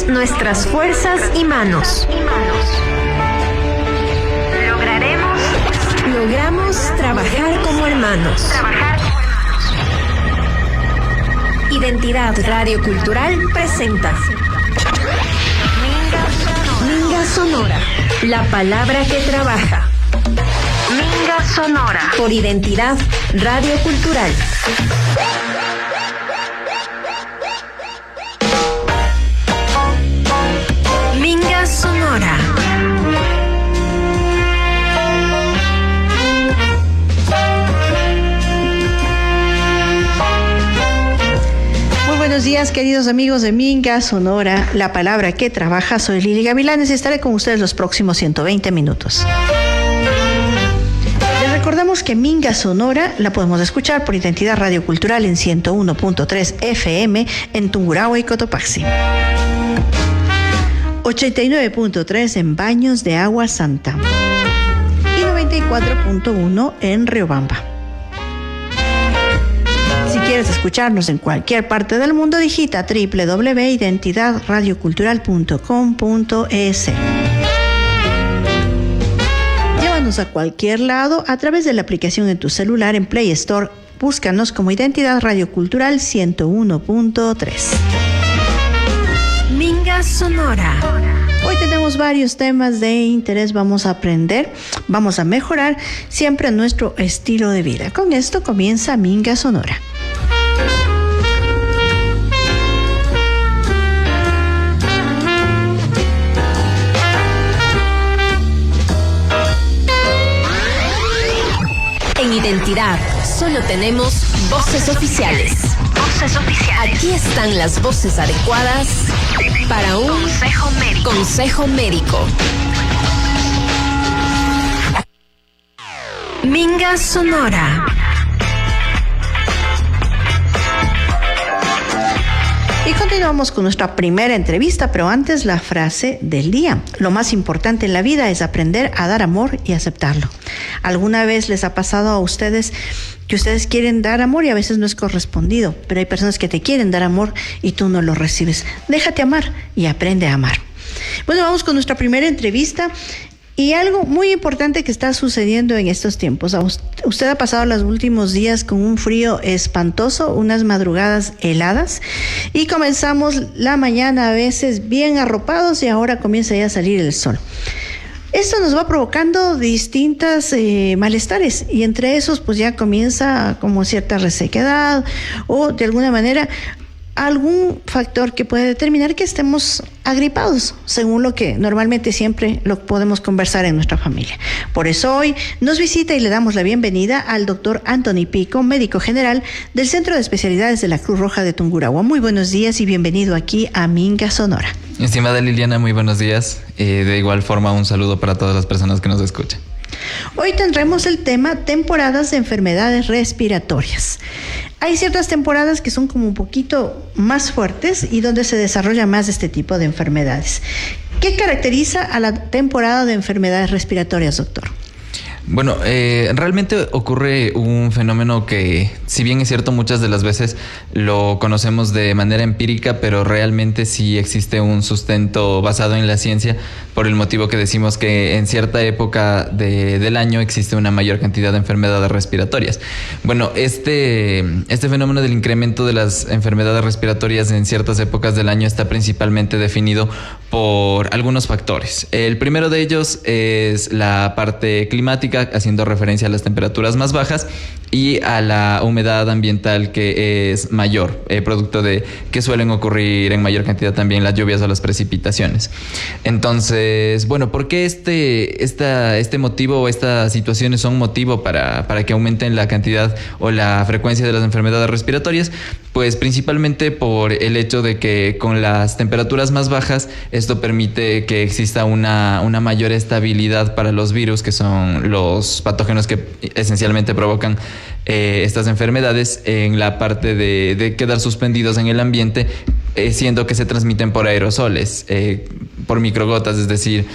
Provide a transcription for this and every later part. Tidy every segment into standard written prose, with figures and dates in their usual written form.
Unamos nuestras fuerzas y manos. Logramos trabajar como hermanos. Identidad Radio Cultural presenta Minga Sonora, la palabra que trabaja. Minga Sonora, por Identidad Radio Cultural. Minga Sonora. Buenos días, queridos amigos de Minga Sonora, la palabra que trabaja. Soy Lili Gavilanes y estaré con ustedes los próximos 120 minutos. Les recordamos que Minga Sonora la podemos escuchar por Identidad Radio Cultural en 101.3 FM en Tungurahua y Cotopaxi, 89.3 en Baños de Agua Santa y 94.1 en Riobamba. Si quieres escucharnos en cualquier parte del mundo, digita www.identidadradiocultural.com.es. Llévanos a cualquier lado a través de la aplicación en tu celular en Play Store. Búscanos como Identidad Radio Cultural 101.3. Minga Sonora. Hoy tenemos varios temas de interés. Vamos a aprender, vamos a mejorar siempre nuestro estilo de vida. Con esto comienza Minga Sonora. En Identidad solo tenemos voces oficiales. Voces oficiales. Aquí están las voces adecuadas para un consejo médico. Minga Sonora. Y continuamos con nuestra primera entrevista, pero antes la frase del día. Lo más importante en la vida es aprender a dar amor y aceptarlo. ¿Alguna vez les ha pasado a ustedes que ustedes quieren dar amor y a veces no es correspondido? Pero hay personas que te quieren dar amor y tú no lo recibes. Déjate amar y aprende a amar. Bueno, vamos con nuestra primera entrevista. Y algo muy importante que está sucediendo en estos tiempos. Usted ha pasado los últimos días con un frío espantoso, unas madrugadas heladas, y comenzamos la mañana a veces bien arropados y ahora comienza ya a salir el sol. Esto nos va provocando distintas malestares, y entre esos pues ya comienza como cierta resequedad o de alguna manera algún factor que puede determinar que estemos agripados, según lo que normalmente siempre lo podemos conversar en nuestra familia. Por eso hoy nos visita y le damos la bienvenida al doctor Anthony Pico, médico general del Centro de Especialidades de la Cruz Roja de Tungurahua. Muy buenos días y bienvenido aquí a Minga Sonora. Estimada Liliana, muy buenos días. De igual forma, un saludo para todas las personas que nos escuchan. Hoy tendremos el tema temporadas de enfermedades respiratorias. Hay ciertas temporadas que son como un poquito más fuertes y donde se desarrolla más este tipo de enfermedades. ¿Qué caracteriza a la temporada de enfermedades respiratorias, doctor? Bueno, realmente ocurre un fenómeno que, si bien es cierto, muchas de las veces lo conocemos de manera empírica, pero realmente sí existe un sustento basado en la ciencia, por el motivo que decimos que en cierta época del año existe una mayor cantidad de enfermedades respiratorias. Bueno, este fenómeno del incremento de las enfermedades respiratorias en ciertas épocas del año está principalmente definido por algunos factores. El primero de ellos es la parte climática, haciendo referencia a las temperaturas más bajas y a la humedad ambiental que es mayor, producto de que suelen ocurrir en mayor cantidad también las lluvias o las precipitaciones. Entonces, bueno, ¿por qué este motivo o estas situaciones son motivo para que aumenten la cantidad o la frecuencia de las enfermedades respiratorias? Pues principalmente por el hecho de que con las temperaturas más bajas esto permite que exista una mayor estabilidad para los virus, que son los patógenos que esencialmente provocan estas enfermedades, en la parte de quedar suspendidos en el ambiente siendo que se transmiten por aerosoles, por microgotas, es decir,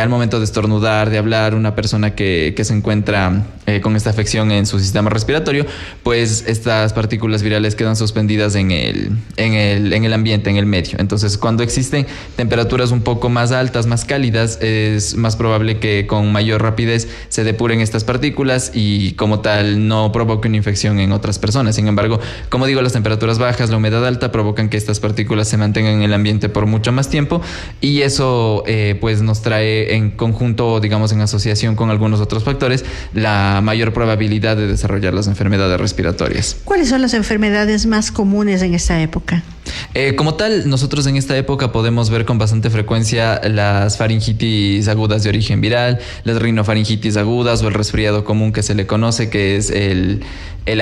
al momento de estornudar, de hablar, una persona que se encuentra con esta afección en su sistema respiratorio, pues estas partículas virales quedan suspendidas en el ambiente, en el medio. Entonces, cuando existen temperaturas un poco más altas, más cálidas, es más probable que con mayor rapidez se depuren estas partículas y como tal no provoque una infección en otras personas. Sin embargo, como digo, las temperaturas bajas, la humedad alta provocan que estas partículas se mantengan en el ambiente por mucho más tiempo y eso pues nos trae en conjunto, digamos en asociación con algunos otros factores, la mayor probabilidad de desarrollar las enfermedades respiratorias. ¿Cuáles son las enfermedades más comunes en esta época? Como tal, nosotros en esta época podemos ver con bastante frecuencia las faringitis agudas de origen viral, las rinofaringitis agudas o el resfriado común que se le conoce, que es el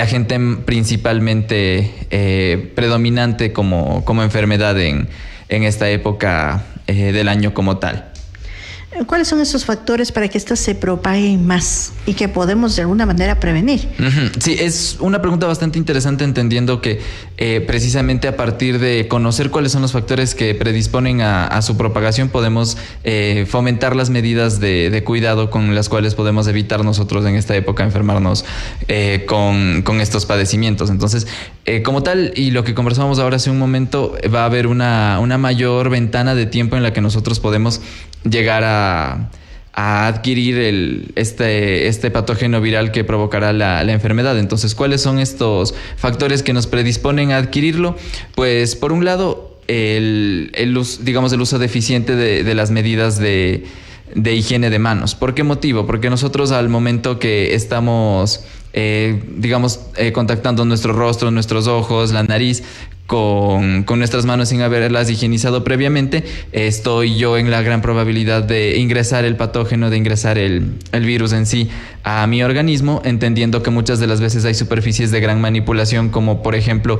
agente principalmente predominante como enfermedad en esta época del año como tal. ¿Cuáles son esos factores para que estas se propaguen más y que podemos de alguna manera prevenir? Sí, es una pregunta bastante interesante, entendiendo que precisamente a partir de conocer cuáles son los factores que predisponen a su propagación, podemos fomentar las medidas de cuidado con las cuales podemos evitar nosotros en esta época enfermarnos con estos padecimientos. Entonces, como tal, y lo que conversábamos ahora hace un momento, va a haber una mayor ventana de tiempo en la que nosotros podemos llegar a adquirir este patógeno viral que provocará la enfermedad. Entonces, ¿cuáles son estos factores que nos predisponen a adquirirlo? Pues, por un lado, el uso deficiente de las medidas de higiene de manos. ¿Por qué motivo? Porque nosotros, al momento que estamos contactando nuestro rostro, nuestros ojos, la nariz con nuestras manos sin haberlas higienizado previamente, estoy yo en la gran probabilidad de ingresar el patógeno, de ingresar el virus en sí a mi organismo, entendiendo que muchas de las veces hay superficies de gran manipulación, como por ejemplo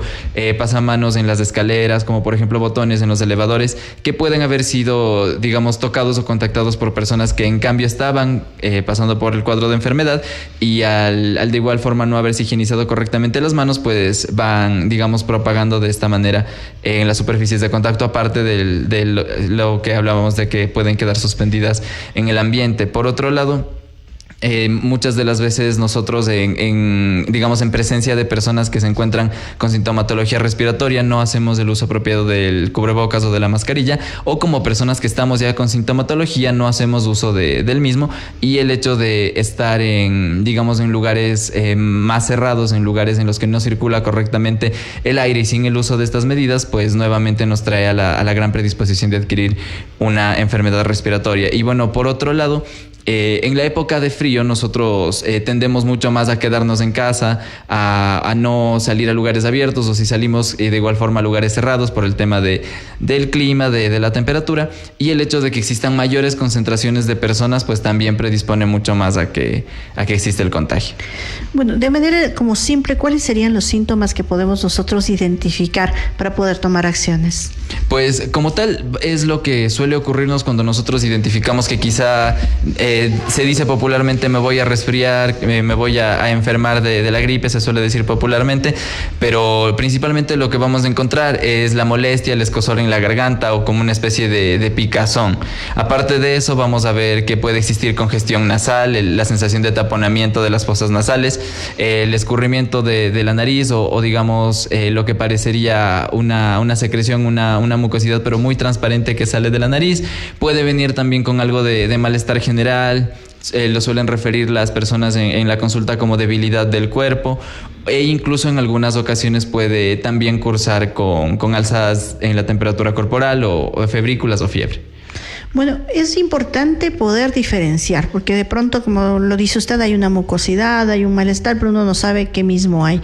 pasamanos en las escaleras, como por ejemplo botones en los elevadores, que pueden haber sido, tocados o contactados por personas que en cambio estaban pasando por el cuadro de enfermedad, y al de igual forma no haberse higienizado correctamente las manos, pues van, propagando de esta manera en las superficies de contacto, aparte de lo que hablábamos de que pueden quedar suspendidas en el ambiente. Por otro lado, muchas de las veces nosotros en presencia de personas que se encuentran con sintomatología respiratoria no hacemos el uso apropiado del cubrebocas o de la mascarilla, o como personas que estamos ya con sintomatología no hacemos uso del mismo, y el hecho de estar en lugares más cerrados, en lugares en los que no circula correctamente el aire y sin el uso de estas medidas, pues nuevamente nos trae a la gran predisposición de adquirir una enfermedad respiratoria. Y bueno, por otro lado, en la época de frío nosotros tendemos mucho más a quedarnos en casa, a no salir a lugares abiertos, o si salimos de igual forma a lugares cerrados por el tema del clima, de la temperatura, y el hecho de que existan mayores concentraciones de personas pues también predispone mucho más a que existe el contagio. Bueno, de manera como simple, ¿cuáles serían los síntomas que podemos nosotros identificar para poder tomar acciones? Pues como tal es lo que suele ocurrirnos cuando nosotros identificamos que quizá se dice popularmente me voy a resfriar, me voy a enfermar de la gripe, se suele decir popularmente, pero principalmente lo que vamos a encontrar es la molestia, el escozor en la garganta o como una especie de picazón. Aparte de eso, vamos a ver que puede existir congestión nasal, la sensación de taponamiento de las fosas nasales, el escurrimiento de la nariz o lo que parecería una secreción, una mucosidad pero muy transparente que sale de la nariz. Puede venir también con algo de malestar general. Lo suelen referir las personas en la consulta como debilidad del cuerpo, e incluso en algunas ocasiones puede también cursar con alzas en la temperatura corporal o febrículas o fiebre. Bueno, es importante poder diferenciar, porque de pronto, como lo dice usted, hay una mucosidad, hay un malestar, pero uno no sabe qué mismo hay.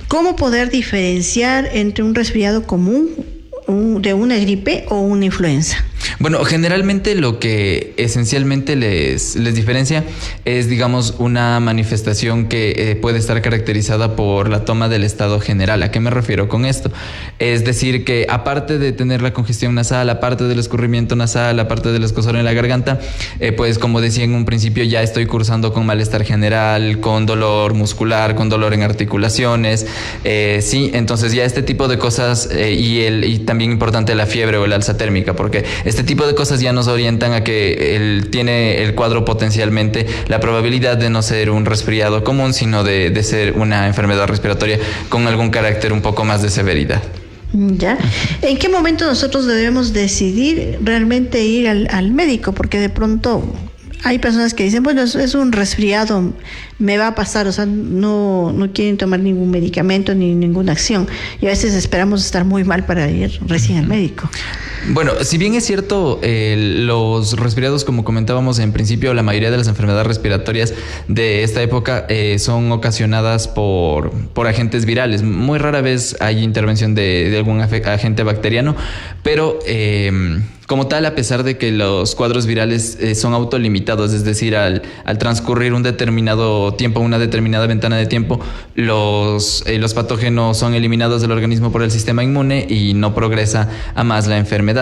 ¿Cómo poder diferenciar entre un resfriado común, de una gripe o una influenza? Bueno, generalmente lo que esencialmente les diferencia es, digamos, una manifestación que puede estar caracterizada por la toma del estado general. ¿A qué me refiero con esto? Es decir, que aparte de tener la congestión nasal, aparte del escurrimiento nasal, aparte del escozor en la garganta, pues como decía en un principio, ya estoy cursando con malestar general, con dolor muscular, con dolor en articulaciones. Sí, entonces ya este tipo de cosas y también importante la fiebre o el alza térmica, porque este tipo de cosas ya nos orientan a que tiene el cuadro potencialmente la probabilidad de no ser un resfriado común, sino de ser una enfermedad respiratoria con algún carácter un poco más de severidad. ¿Ya? ¿En qué momento nosotros debemos decidir realmente ir al médico? Porque de pronto hay personas que dicen, bueno, es un resfriado, me va a pasar, o sea, no quieren tomar ningún medicamento ni ninguna acción. Y a veces esperamos estar muy mal para ir recién al médico. Bueno, si bien es cierto, los resfriados, como comentábamos en principio, la mayoría de las enfermedades respiratorias de esta época son ocasionadas por agentes virales. Muy rara vez hay intervención de algún agente bacteriano, pero como tal, a pesar de que los cuadros virales son autolimitados, es decir, al transcurrir un determinado tiempo, una determinada ventana de tiempo, los patógenos son eliminados del organismo por el sistema inmune y no progresa a más la enfermedad.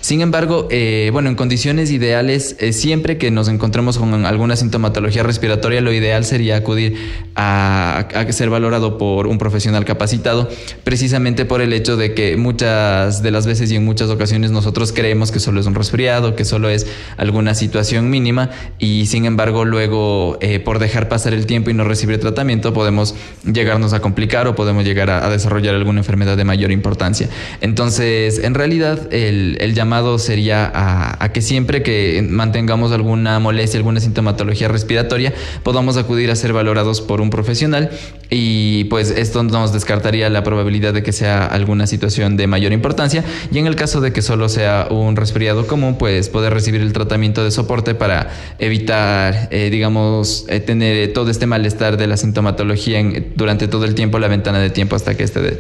Sin embargo, en condiciones ideales, siempre que nos encontremos con alguna sintomatología respiratoria, lo ideal sería acudir a ser valorado por un profesional capacitado, precisamente por el hecho de que muchas de las veces y en muchas ocasiones nosotros creemos que solo es un resfriado, que solo es alguna situación mínima, y sin embargo luego por dejar pasar el tiempo y no recibir tratamiento podemos llegarnos a complicar o podemos llegar a desarrollar alguna enfermedad de mayor importancia. Entonces, en realidad el llamado sería a que siempre que mantengamos alguna molestia, alguna sintomatología respiratoria, podamos acudir a ser valorados por un profesional, y pues esto nos descartaría la probabilidad de que sea alguna situación de mayor importancia, y en el caso de que solo sea un resfriado común, pues poder recibir el tratamiento de soporte para evitar, tener todo este malestar de la sintomatología durante todo el tiempo, la ventana de tiempo hasta que este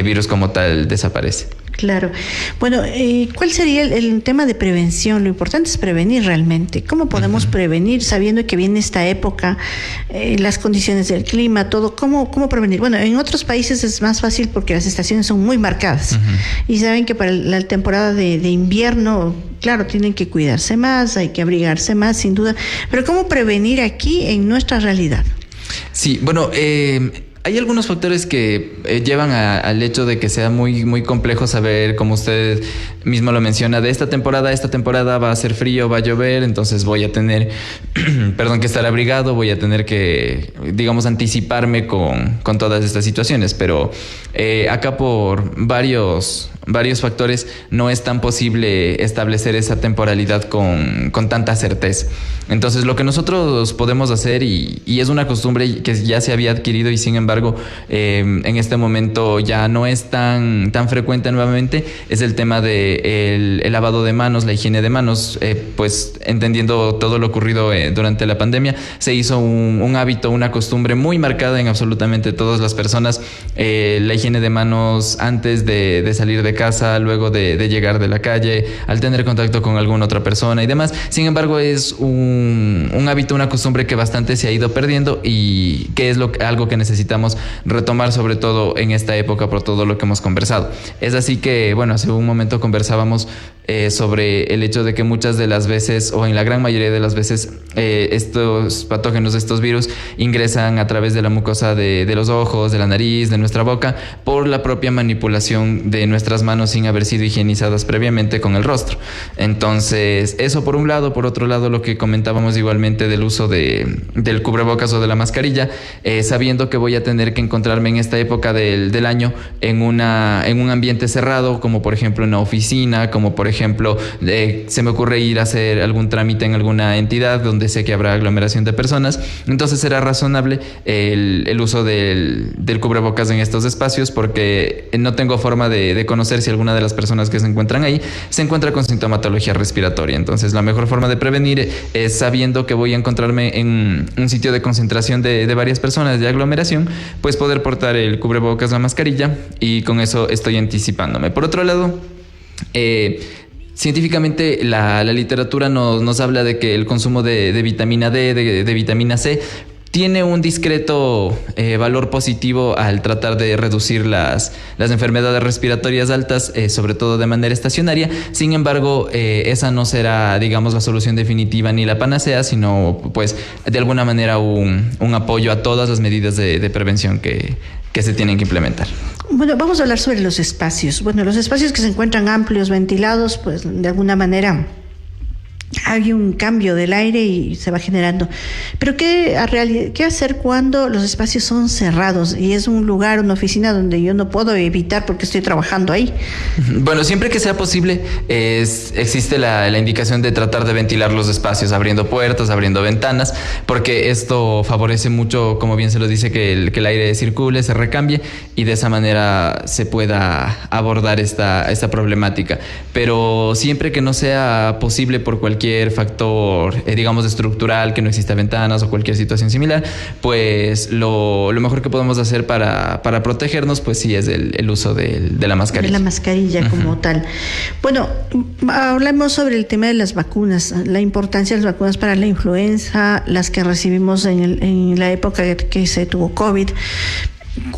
virus como tal desaparece. Claro. Bueno, ¿cuál sería el tema de prevención? Lo importante es prevenir realmente. ¿Cómo podemos prevenir sabiendo que viene esta época, las condiciones del clima, todo? ¿Cómo prevenir? Bueno, en otros países es más fácil porque las estaciones son muy marcadas. Y saben que para la temporada de invierno, claro, tienen que cuidarse más, hay que abrigarse más, sin duda. Pero ¿cómo prevenir aquí en nuestra realidad? Sí, bueno, hay algunos factores que llevan al hecho de que sea muy, muy complejo saber, como usted mismo lo menciona, de esta temporada va a ser frío, va a llover, entonces voy a tener, que estar abrigado, voy a tener que, anticiparme con todas estas situaciones. Pero acá por varios factores no es tan posible establecer esa temporalidad con tanta certeza. Entonces, lo que nosotros podemos hacer, y es una costumbre que ya se había adquirido y sin embargo en este momento ya no es tan frecuente nuevamente, es el tema de el lavado de manos, la higiene de manos. Pues entendiendo todo lo ocurrido durante la pandemia, se hizo un hábito, una costumbre muy marcada en absolutamente todas las personas, la higiene de manos antes de salir de casa, luego de llegar de la calle, al tener contacto con alguna otra persona y demás. Sin embargo, es un hábito, una costumbre que bastante se ha ido perdiendo y que es algo que necesitamos retomar, sobre todo en esta época, por todo lo que hemos conversado. Es así que, hace un momento conversábamos sobre el hecho de que muchas de las veces, o en la gran mayoría de las veces, estos patógenos, estos virus, ingresan a través de la mucosa de los ojos, de la nariz, de nuestra boca, por la propia manipulación de nuestras manos sin haber sido higienizadas previamente con el rostro. Entonces, eso por un lado. Por otro lado, lo que comentábamos igualmente del uso del cubrebocas o de la mascarilla, sabiendo que voy a tener que encontrarme en esta época del año en un ambiente cerrado, como por ejemplo en una oficina, como por ejemplo se me ocurre ir a hacer algún trámite en alguna entidad donde sé que habrá aglomeración de personas. Entonces será razonable el uso del cubrebocas en estos espacios, porque no tengo forma de conocer si alguna de las personas que se encuentran ahí se encuentra con sintomatología respiratoria. Entonces la mejor forma de prevenir es sabiendo que voy a encontrarme en un sitio de concentración de varias personas, de aglomeración, pues poder portar el cubrebocas, la mascarilla, y con eso estoy anticipándome. Por otro lado, Científicamente la literatura nos habla de que el consumo de vitamina D, de vitamina C, tiene un discreto valor positivo al tratar de reducir las enfermedades respiratorias altas, sobre todo de manera estacionaria. Sin embargo, esa no será, digamos, la solución definitiva ni la panacea, sino pues de alguna manera un apoyo a todas las medidas de prevención que se tienen que implementar. Bueno, vamos a hablar sobre los espacios. Bueno, los espacios que se encuentran amplios, ventilados, pues de alguna manera hay un cambio del aire y se va generando. Pero ¿qué hacer cuando los espacios son cerrados y es un lugar, una oficina donde yo no puedo evitar porque estoy trabajando ahí? Bueno, siempre que sea posible, existe la indicación de tratar de ventilar los espacios, abriendo puertas, abriendo ventanas, porque esto favorece mucho, como bien se lo dice, que el aire circule, se recambie y de esa manera se pueda abordar esta problemática. Pero siempre que no sea posible por cualquier factor, digamos, estructural, que no exista ventanas o cualquier situación similar, pues lo mejor que podemos hacer para protegernos, pues sí, es el uso de la mascarilla. De la mascarilla como tal. Bueno, hablamos sobre el tema de las vacunas, la importancia de las vacunas para la influenza, las que recibimos en la época que se tuvo COVID.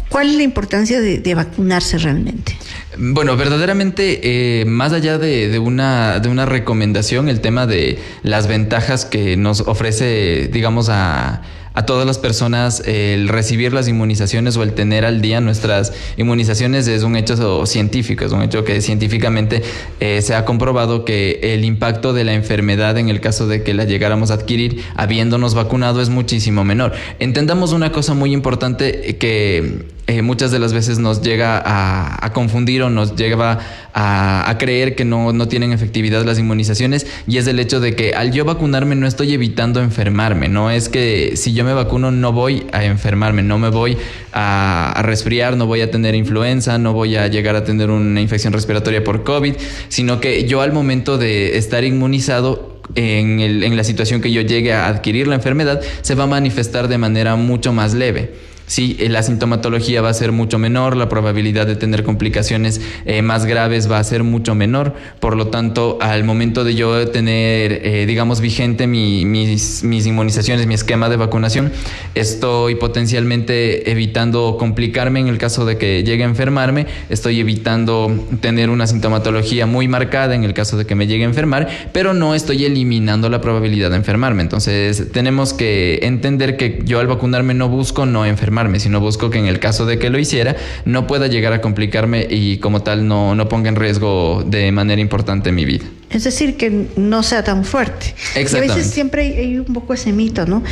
¿Cuál es la importancia de vacunarse realmente? Bueno, verdaderamente, más allá de una recomendación, el tema de las ventajas que nos ofrece, digamos, a todas las personas el recibir las inmunizaciones o el tener al día nuestras inmunizaciones es un hecho científico, es un hecho que científicamente se ha comprobado que el impacto de la enfermedad en el caso de que la llegáramos a adquirir habiéndonos vacunado es muchísimo menor. Entendamos una cosa muy importante que muchas de las veces nos llega a confundir o nos lleva a creer que no tienen efectividad las inmunizaciones, y es el hecho de que al yo vacunarme no estoy evitando enfermarme. No es que si yo me vacuno no voy a enfermarme, no me voy a resfriar, no voy a tener influenza, no voy a llegar a tener una infección respiratoria por COVID, sino que yo al momento de estar inmunizado, en la situación que yo llegue a adquirir la enfermedad, se va a manifestar de manera mucho más leve. Sí, la sintomatología va a ser mucho menor, la probabilidad de tener complicaciones más graves va a ser mucho menor. Por lo tanto, al momento de yo tener, digamos, vigente mis inmunizaciones, mi esquema de vacunación, estoy potencialmente evitando complicarme en el caso de que llegue a enfermarme, estoy evitando tener una sintomatología muy marcada en el caso de que me llegue a enfermar, pero no estoy eliminando la probabilidad de enfermarme. Entonces, tenemos que entender que yo al vacunarme no busco no enfermarme, sino busco que en el caso de que lo hiciera no pueda llegar a complicarme y como tal no ponga en riesgo de manera importante mi vida. Es decir, que no sea tan fuerte. Exactamente. Y a veces siempre hay un poco ese mito, ¿no?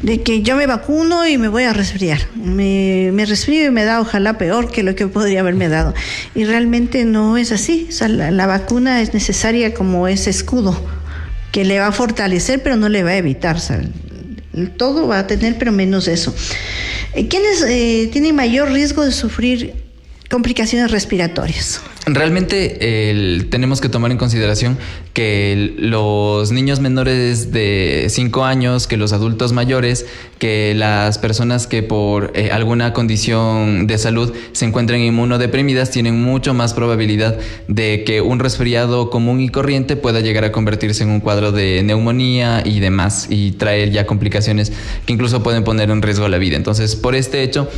De que yo me vacuno y me voy a resfriar. Me resfrío y me da ojalá peor que lo que podría haberme dado. Y realmente no es así. O sea, la vacuna es necesaria como ese escudo que le va a fortalecer, pero no le va a evitar. O sea, todo va a tener, pero menos eso. ¿Quiénes tienen mayor riesgo de sufrir complicaciones respiratorias? Realmente tenemos que tomar en consideración que los niños menores de 5 años, que los adultos mayores, que las personas que por alguna condición de salud se encuentren inmunodeprimidas tienen mucho más probabilidad de que un resfriado común y corriente pueda llegar a convertirse en un cuadro de neumonía y demás y traer ya complicaciones que incluso pueden poner en riesgo la vida. Entonces, por este hecho,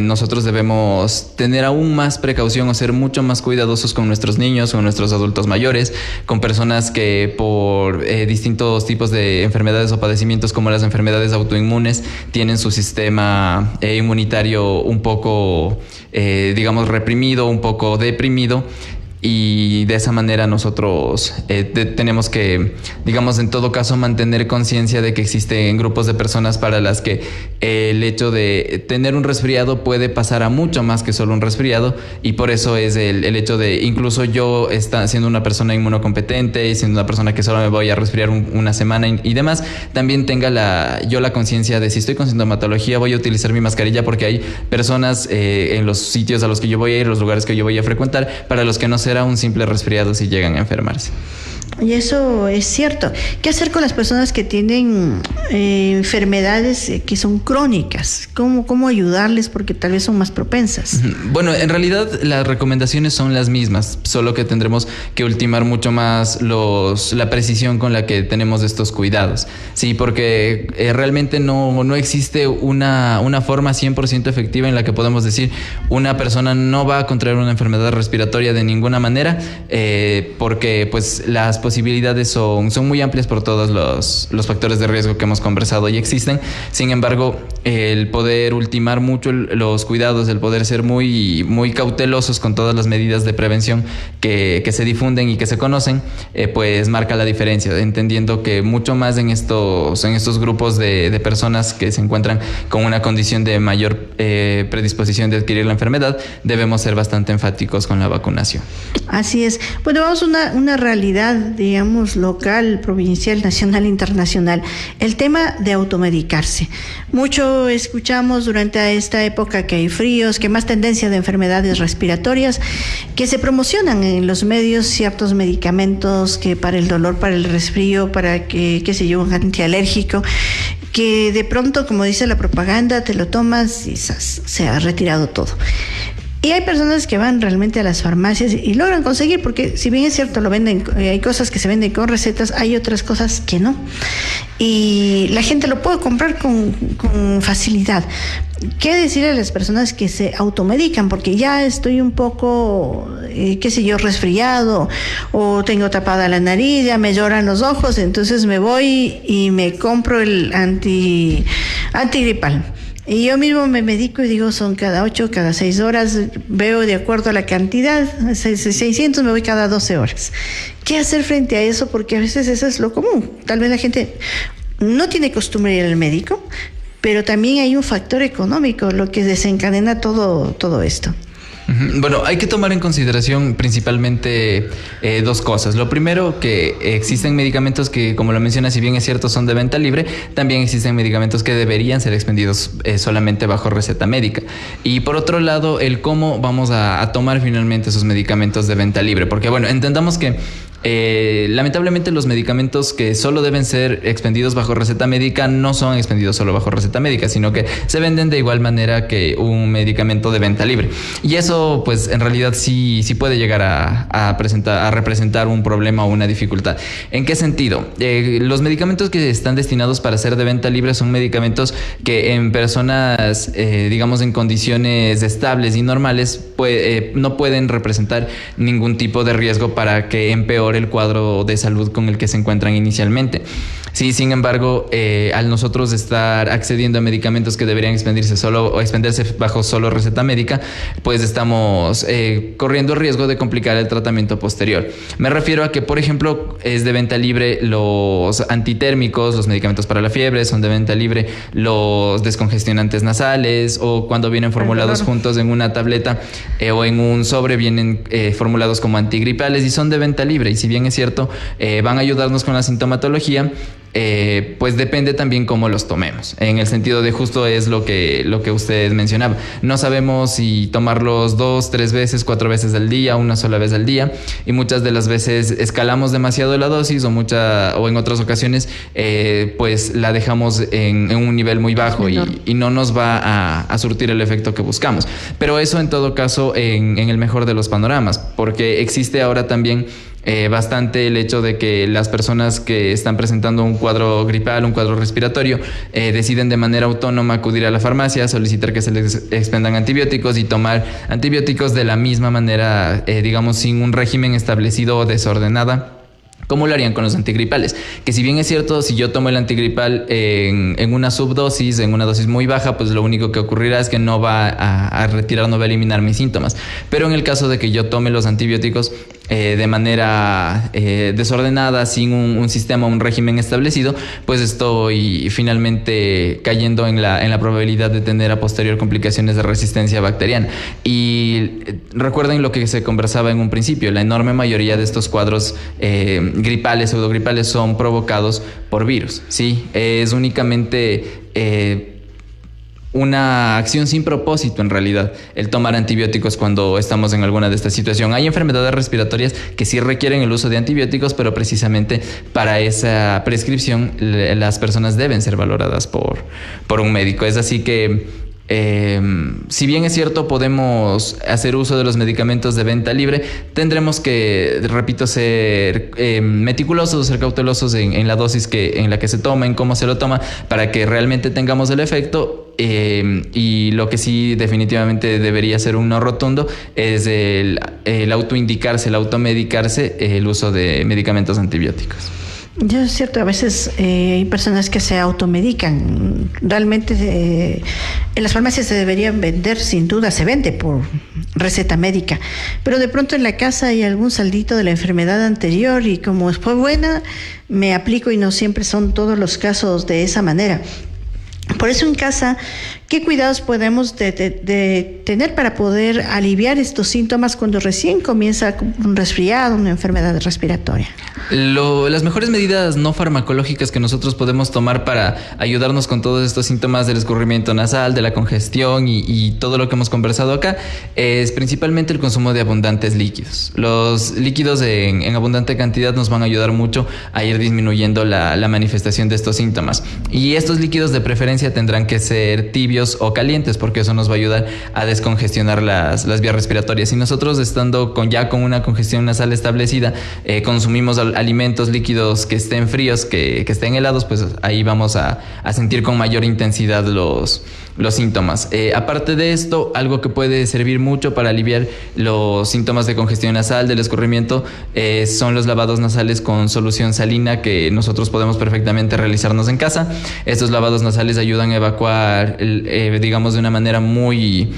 nosotros debemos tener aún más precaución o ser mucho más cuidadosos con nuestros niños, con nuestros adultos mayores, con personas que por distintos tipos de enfermedades o padecimientos como las enfermedades autoinmunes tienen su sistema inmunitario un poco, digamos, reprimido, un poco deprimido. Y de esa manera nosotros tenemos que, digamos, en todo caso mantener conciencia de que existen grupos de personas para las que el hecho de tener un resfriado puede pasar a mucho más que solo un resfriado, y por eso es el hecho de, incluso yo siendo una persona inmunocompetente y siendo una persona que solo me voy a resfriar una semana y demás, también tenga la conciencia de si estoy con sintomatología voy a utilizar mi mascarilla, porque hay personas en los sitios a los que yo voy a ir, los lugares que yo voy a frecuentar, para los que no será un simple resfriado si llegan a enfermarse. Y eso es cierto. ¿Qué hacer con las personas que tienen enfermedades que son crónicas? ¿Cómo ayudarles? Porque tal vez son más propensas. Bueno, en realidad las recomendaciones son las mismas, solo que tendremos que ultimar mucho más la precisión con la que tenemos estos cuidados. Sí, porque realmente no existe una forma 100% efectiva en la que podemos decir una persona no va a contraer una enfermedad respiratoria de ninguna manera, porque pues las posibilidades son muy amplias por todos los factores de riesgo que hemos conversado y existen. Sin embargo, el poder ultimar mucho los cuidados, el poder ser muy, muy cautelosos con todas las medidas de prevención que se difunden y que se conocen, pues marca la diferencia, entendiendo que mucho más en estos grupos de personas que se encuentran con una condición de mayor predisposición de adquirir la enfermedad, debemos ser bastante enfáticos con la vacunación. Así es. Bueno, vamos a una realidad, digamos, local, provincial, nacional, internacional. El tema de automedicarse. Mucho escuchamos durante esta época que hay fríos, que más tendencia de enfermedades respiratorias, que se promocionan en los medios ciertos medicamentos que para el dolor, para el resfrío, para que, qué sé yo, un antialérgico, que de pronto, como dice la propaganda, te lo tomas y se ha retirado todo. Y hay personas que van realmente a las farmacias y logran conseguir, porque si bien es cierto, lo venden, hay cosas que se venden con recetas, hay otras cosas que no. Y la gente lo puede comprar con facilidad. ¿Qué decirle a las personas que se automedican? Porque ya estoy un poco, qué sé yo, resfriado, o tengo tapada la nariz, ya me lloran los ojos, entonces me voy y me compro el antigripal. Y yo mismo me medico y digo, son cada 8, cada 6 horas, veo de acuerdo a la cantidad, 600 me voy cada 12 horas. ¿Qué hacer frente a eso? Porque a veces eso es lo común. Tal vez la gente no tiene costumbre de ir al médico, pero también hay un factor económico, lo que desencadena todo esto. Bueno, hay que tomar en consideración principalmente dos cosas. Lo primero, que existen medicamentos que, como lo mencionas, si bien es cierto, son de venta libre, también existen medicamentos que deberían ser expendidos solamente bajo receta médica. Y por otro lado, el cómo vamos a tomar finalmente esos medicamentos de venta libre. Porque, bueno, entendamos que lamentablemente los medicamentos que solo deben ser expendidos bajo receta médica no son expendidos solo bajo receta médica, sino que se venden de igual manera que un medicamento de venta libre. Y eso, pues, en realidad sí puede llegar a representar un problema o una dificultad. ¿En qué sentido? Los medicamentos que están destinados para ser de venta libre son medicamentos que en personas, digamos, en condiciones estables y normales, no pueden representar ningún tipo de riesgo para que empeore el cuadro de salud con el que se encuentran inicialmente. Sí, sin embargo, al nosotros estar accediendo a medicamentos que deberían expenderse bajo solo receta médica, pues estamos corriendo el riesgo de complicar el tratamiento posterior. Me refiero a que, por ejemplo, es de venta libre los antitérmicos, los medicamentos para la fiebre, son de venta libre los descongestionantes nasales, o cuando vienen formulados juntos en una tableta o en un sobre, vienen formulados como antigripales y son de venta libre. Y si bien es cierto, van a ayudarnos con la sintomatología, pues depende también cómo los tomemos. En el sentido de, justo es lo que usted mencionaba. No sabemos si tomarlos 2, 3 veces, 4 veces al día, una sola vez al día, y muchas de las veces escalamos demasiado la dosis o en otras ocasiones pues la dejamos en un nivel muy bajo y no nos va a surtir el efecto que buscamos. Pero eso, en todo caso, en el mejor de los panoramas, porque existe ahora también bastante el hecho de que las personas que están presentando un cuadro gripal, un cuadro respiratorio, deciden de manera autónoma acudir a la farmacia, solicitar que se les expendan antibióticos y tomar antibióticos de la misma manera, digamos, sin un régimen establecido o desordenada, como lo harían con los antigripales. Que si bien es cierto, si yo tomo el antigripal en una subdosis, en una dosis muy baja, pues lo único que ocurrirá es que no va a retirar, no va a eliminar mis síntomas. Pero en el caso de que yo tome los antibióticos de manera desordenada, sin un sistema, un régimen establecido, pues estoy finalmente cayendo en la probabilidad de tener a posterior complicaciones de resistencia bacteriana. Y recuerden lo que se conversaba en un principio: la enorme mayoría de estos cuadros gripales, pseudogripales, son provocados por virus, ¿sí? Es únicamente una acción sin propósito en realidad, el tomar antibióticos cuando estamos en alguna de estas situaciones. Hay enfermedades respiratorias que sí requieren el uso de antibióticos, pero precisamente para esa prescripción las personas deben ser valoradas por un médico. Es así que si bien es cierto podemos hacer uso de los medicamentos de venta libre, tendremos que, repito, ser meticulosos, ser cautelosos en la dosis en la que se toma, en cómo se lo toma, para que realmente tengamos el efecto. Y lo que sí definitivamente debería ser un no rotundo es el autoindicarse, el automedicarse, el uso de medicamentos antibióticos. Ya es cierto, a veces hay personas que se automedican. Realmente en las farmacias se deberían vender, sin duda se vende por receta médica, pero de pronto en la casa hay algún saldito de la enfermedad anterior y como fue buena, me aplico, y no siempre son todos los casos de esa manera. Por eso en casa, ¿qué cuidados podemos de tener para poder aliviar estos síntomas cuando recién comienza un resfriado, una enfermedad respiratoria? Las mejores medidas no farmacológicas que nosotros podemos tomar para ayudarnos con todos estos síntomas del escurrimiento nasal, de la congestión y todo lo que hemos conversado acá es principalmente el consumo de abundantes líquidos. Los líquidos en abundante cantidad nos van a ayudar mucho a ir disminuyendo la manifestación de estos síntomas. Y estos líquidos de preferencia tendrán que ser tibios o calientes, porque eso nos va a ayudar a descongestionar las vías respiratorias. Si nosotros estando ya con una congestión nasal establecida consumimos alimentos líquidos que estén fríos, que estén helados, pues ahí vamos a sentir con mayor intensidad los síntomas. Aparte de esto, algo que puede servir mucho para aliviar los síntomas de congestión nasal, del escurrimiento, son los lavados nasales con solución salina que nosotros podemos perfectamente realizarnos en casa. Estos lavados nasales ayudan a evacuar, digamos, de una manera muy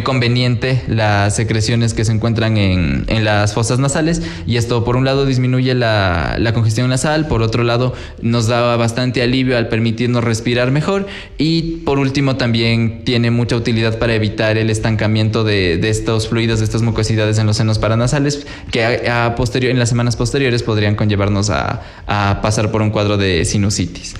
conveniente las secreciones que se encuentran en las fosas nasales, y esto por un lado disminuye la congestión nasal, por otro lado nos da bastante alivio al permitirnos respirar mejor, y por último también tiene mucha utilidad para evitar el estancamiento de estos fluidos, de estas mucosidades en los senos paranasales que en las semanas posteriores podrían conllevarnos a pasar por un cuadro de sinusitis.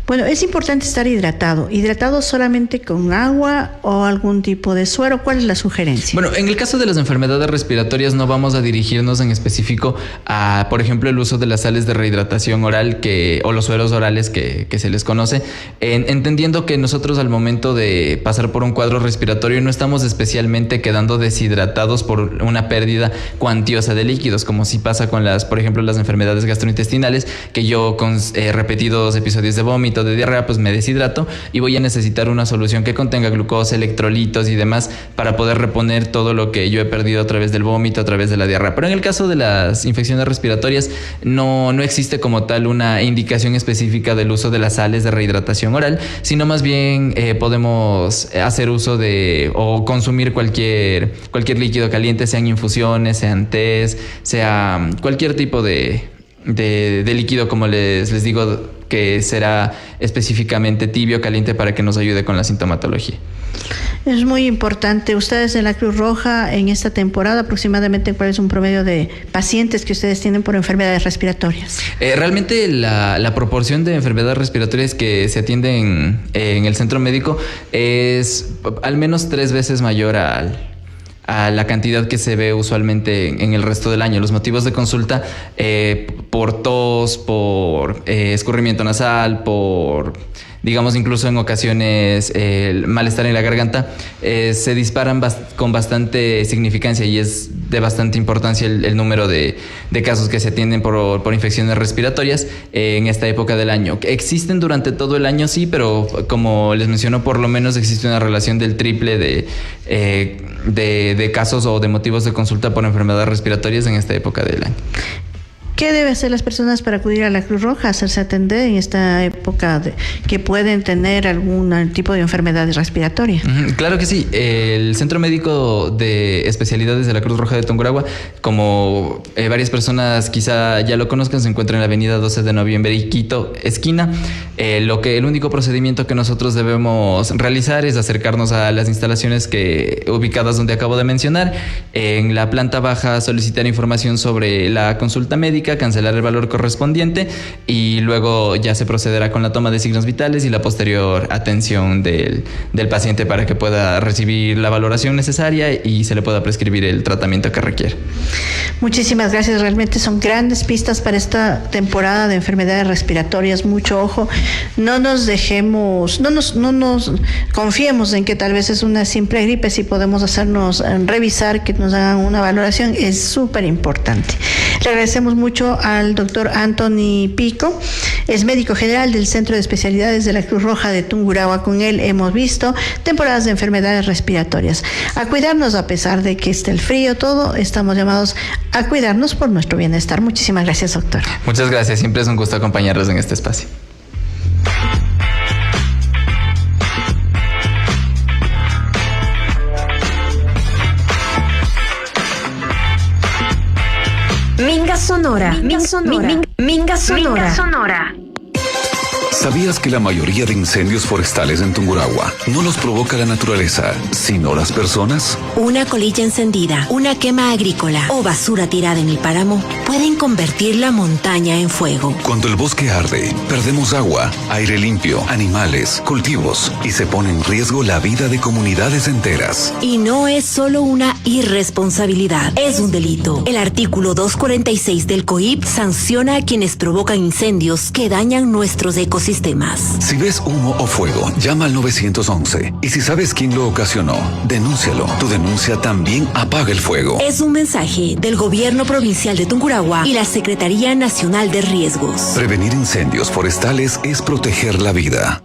Bueno, es importante estar hidratado solamente con agua o algún tipo de suero. ¿Cuál es la sugerencia? Bueno, en el caso de las enfermedades respiratorias no vamos a dirigirnos en específico a, por ejemplo, el uso de las sales de rehidratación oral o los sueros orales que se les conoce, entendiendo que nosotros al momento de pasar por un cuadro respiratorio no estamos especialmente quedando deshidratados por una pérdida cuantiosa de líquidos, como si pasa con por ejemplo, las enfermedades gastrointestinales, que yo con repetidos episodios de vómito, de diarrea, pues me deshidrato y voy a necesitar una solución que contenga glucosa, electrolitos y demás para poder reponer todo lo que yo he perdido a través del vómito, a través de la diarrea. Pero en el caso de las infecciones respiratorias no existe como tal una indicación específica del uso de las sales de rehidratación oral, sino más bien podemos hacer uso o consumir cualquier líquido caliente, sean infusiones, sean tés, sea cualquier tipo de líquido, como les digo, que será específicamente tibio, caliente, para que nos ayude con la sintomatología. Es muy importante. Ustedes en la Cruz Roja, en esta temporada, aproximadamente, ¿cuál es un promedio de pacientes que ustedes tienen por enfermedades respiratorias? Realmente la proporción de enfermedades respiratorias que se atienden en el centro médico es al menos 3 veces mayor a la cantidad que se ve usualmente en el resto del año. Los motivos de consulta por tos, por escurrimiento nasal, por, digamos, incluso en ocasiones el malestar en la garganta, se disparan con bastante significancia, y es de bastante importancia el número de casos que se atienden por infecciones respiratorias en esta época del año. Existen durante todo el año, sí, pero como les menciono, por lo menos existe una relación del triple de casos o de motivos de consulta por enfermedades respiratorias en esta época del año. ¿Qué deben hacer las personas para acudir a la Cruz Roja, hacerse atender en esta época que pueden tener algún tipo de enfermedades respiratorias? Claro que sí. El Centro Médico de Especialidades de la Cruz Roja de Tungurahua, como varias personas quizá ya lo conozcan, se encuentra en la avenida 12 de noviembre y Quito, esquina. El único procedimiento que nosotros debemos realizar es acercarnos a las instalaciones ubicadas donde acabo de mencionar. En la planta baja, solicitar información sobre la consulta médica, médica, cancelar el valor correspondiente y luego ya se procederá con la toma de signos vitales y la posterior atención del paciente para que pueda recibir la valoración necesaria y se le pueda prescribir el tratamiento que requiere. Muchísimas gracias, realmente son grandes pistas para esta temporada de enfermedades respiratorias. Mucho ojo, no nos confiemos en que tal vez es una simple gripe. Si podemos hacernos revisar, que nos hagan una valoración, es súper importante. Le agradecemos mucho al doctor Anthony Pico, es médico general del Centro de Especialidades de la Cruz Roja de Tungurahua. Con él hemos visto temporadas de enfermedades respiratorias. A cuidarnos a pesar de que esté el frío, todo, estamos llamados a cuidarnos por nuestro bienestar. Muchísimas gracias, doctor. Muchas gracias, siempre es un gusto acompañarlos en este espacio. Minga Sonora. Minga Sonora. ¿Sabías que la mayoría de incendios forestales en Tungurahua no los provoca la naturaleza, sino las personas? Una colilla encendida, una quema agrícola o basura tirada en el páramo pueden convertir la montaña en fuego. Cuando el bosque arde, perdemos agua, aire limpio, animales, cultivos y se pone en riesgo la vida de comunidades enteras. Y no es solo una irresponsabilidad, es un delito. El artículo 246 del COIP sanciona a quienes provocan incendios que dañan nuestros ecosistemas. Si ves humo o fuego, llama al 911. Y si sabes quién lo ocasionó, denúncialo. Tu denuncia también apaga el fuego. Es un mensaje del Gobierno Provincial de Tungurahua y la Secretaría Nacional de Riesgos. Prevenir incendios forestales es proteger la vida.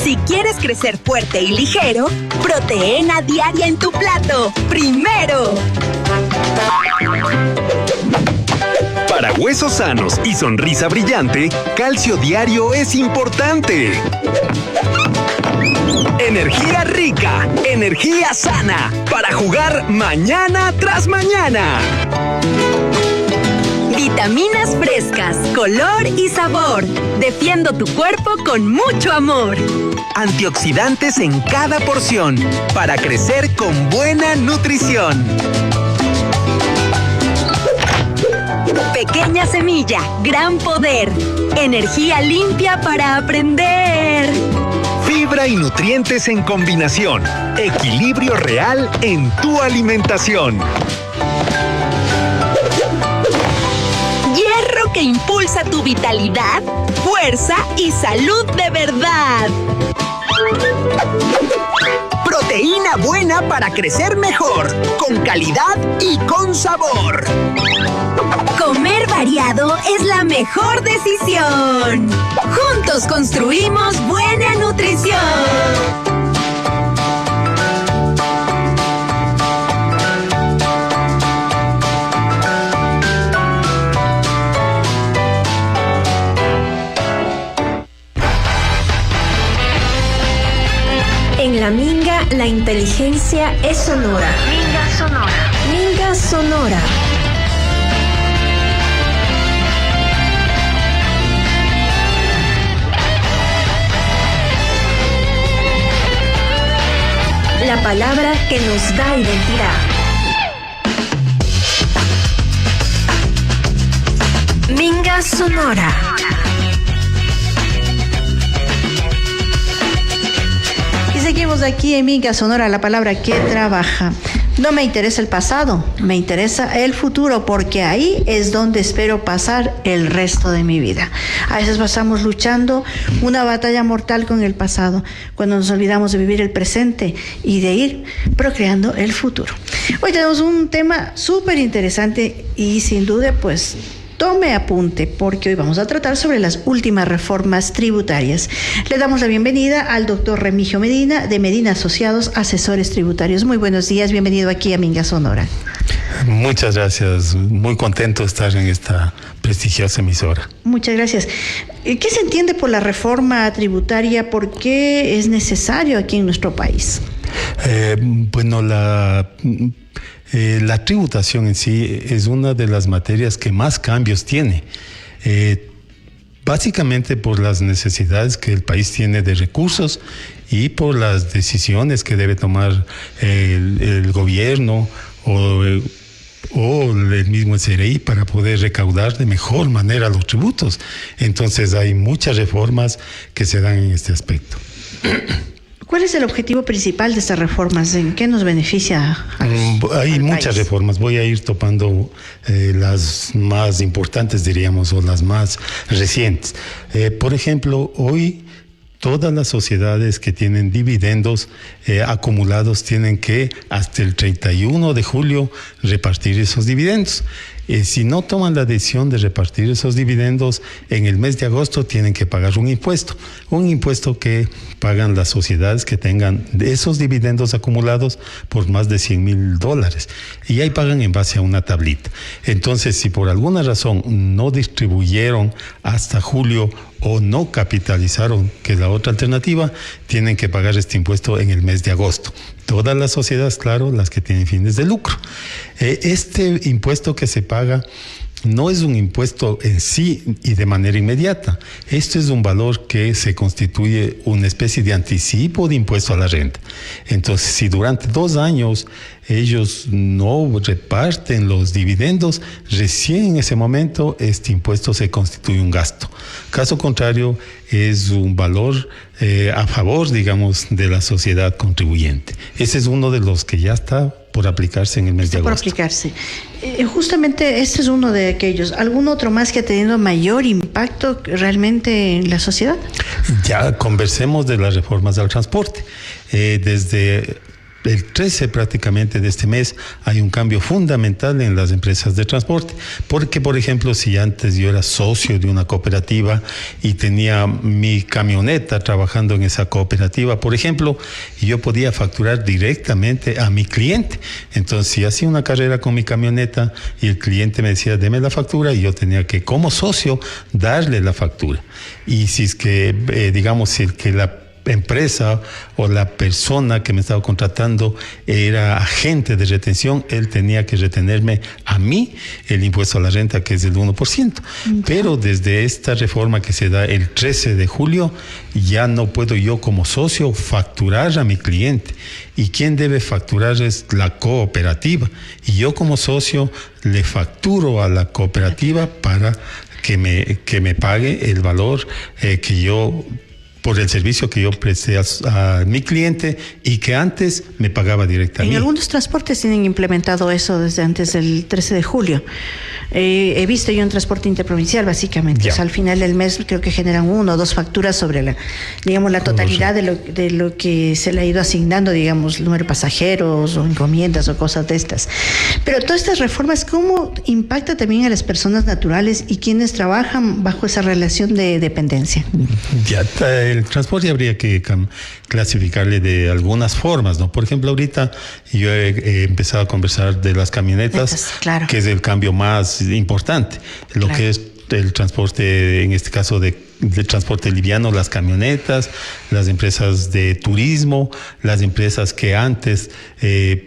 Si quieres crecer fuerte y ligero, proteína diaria en tu plato. Primero. Para huesos sanos y sonrisa brillante, calcio diario es importante. Energía rica, energía sana, para jugar mañana tras mañana. Vitaminas frescas, color y sabor. Defiendo tu cuerpo con mucho amor. Antioxidantes en cada porción, para crecer con buena nutrición. Pequeña semilla, gran poder. Energía limpia para aprender. Fibra y nutrientes en combinación. Equilibrio real en tu alimentación. Hierro que impulsa tu vitalidad, fuerza y salud de verdad. Proteína buena para crecer mejor, con calidad y con sabor. Comer variado es la mejor decisión. Juntos construimos buena nutrición. En la Minga, la inteligencia es sonora. Minga Sonora. Minga Sonora. La palabra que nos da identidad. Minga Sonora. Y seguimos aquí en Minga Sonora, la palabra que trabaja. No me interesa el pasado, me interesa el futuro, porque ahí es donde espero pasar el resto de mi vida. A veces pasamos luchando una batalla mortal con el pasado, cuando nos olvidamos de vivir el presente y de ir procreando el futuro. Hoy tenemos un tema súper interesante y sin duda, pues, tome apunte, porque hoy vamos a tratar sobre las últimas reformas tributarias. Le damos la bienvenida al doctor Remigio Medina, de Medina Asociados, asesores tributarios. Muy buenos días, bienvenido aquí a Minga Sonora. Muchas gracias, muy contento de estar en esta prestigiosa emisora. Muchas gracias. ¿Qué se entiende por la reforma tributaria? ¿Por qué es necesario aquí en nuestro país? Bueno, la tributación en sí es una de las materias que más cambios tiene. básicamente por las necesidades que el país tiene de recursos y por las decisiones que debe tomar el gobierno o el mismo SRI para poder recaudar de mejor manera los tributos. Entonces hay muchas reformas que se dan en este aspecto. ¿Cuál es el objetivo principal de estas reformas? ¿En qué nos beneficia? Hay muchas reformas. Voy a ir topando las más importantes, diríamos, o las más recientes. Por ejemplo, hoy todas las sociedades que tienen dividendos acumulados tienen que, hasta el 31 de julio, repartir esos dividendos. Si no toman la decisión de repartir esos dividendos en el mes de agosto, tienen que pagar un impuesto que pagan las sociedades que tengan esos dividendos acumulados por más de $100,000, y ahí pagan en base a una tablita. Entonces, si por alguna razón no distribuyeron hasta julio o no capitalizaron, que es la otra alternativa, tienen que pagar este impuesto en el mes de agosto. Todas las sociedades, claro, las que tienen fines de lucro. Este impuesto que se paga no es un impuesto en sí y de manera inmediata. Esto es un valor que se constituye una especie de anticipo de impuesto a la renta. Entonces, si durante 2 años ellos no reparten los dividendos, recién en ese momento este impuesto se constituye un gasto. Caso contrario, es un valor a favor, digamos, de la sociedad contribuyente. Ese es uno de los que ya está por aplicarse en el mes de agosto. Por aplicarse. Justamente este es uno de aquellos. ¿Algún otro más que ha tenido mayor impacto realmente en la sociedad? Ya conversemos de las reformas al transporte. Desde el 13 prácticamente de este mes hay un cambio fundamental en las empresas de transporte, porque por ejemplo, si antes yo era socio de una cooperativa y tenía mi camioneta trabajando en esa cooperativa, por ejemplo, yo podía facturar directamente a mi cliente. Entonces, si hacía una carrera con mi camioneta y el cliente me decía, deme la factura, y yo tenía que, como socio, darle la factura. Y si es que, digamos, si el que la empresa o la persona que me estaba contratando era agente de retención, él tenía que retenerme a mí el impuesto a la renta, que es del 1%. Pero desde esta reforma que se da el 13 de julio, ya no puedo yo como socio facturar a mi cliente. Y quien debe facturar es la cooperativa. Y yo como socio le facturo a la cooperativa para que me pague el valor que yo, por el servicio que yo presté a mi cliente y que antes me pagaba directamente. En algunos transportes tienen implementado eso desde antes del 13 de julio. He visto yo un transporte interprovincial, básicamente. O sea, al final del mes creo que generan 1 o 2 facturas sobre la totalidad de lo que se le ha ido asignando, digamos, número de pasajeros o encomiendas o cosas de estas. Pero todas estas reformas, ¿cómo impacta también a las personas naturales y quienes trabajan bajo esa relación de dependencia? Ya, el transporte habría que clasificarle de algunas formas, ¿no? Por ejemplo, ahorita yo he empezado a conversar de las camionetas, claro, que es el cambio más importante. Lo que es el transporte, en este caso de transporte liviano, las camionetas, las empresas de turismo, las empresas que antes,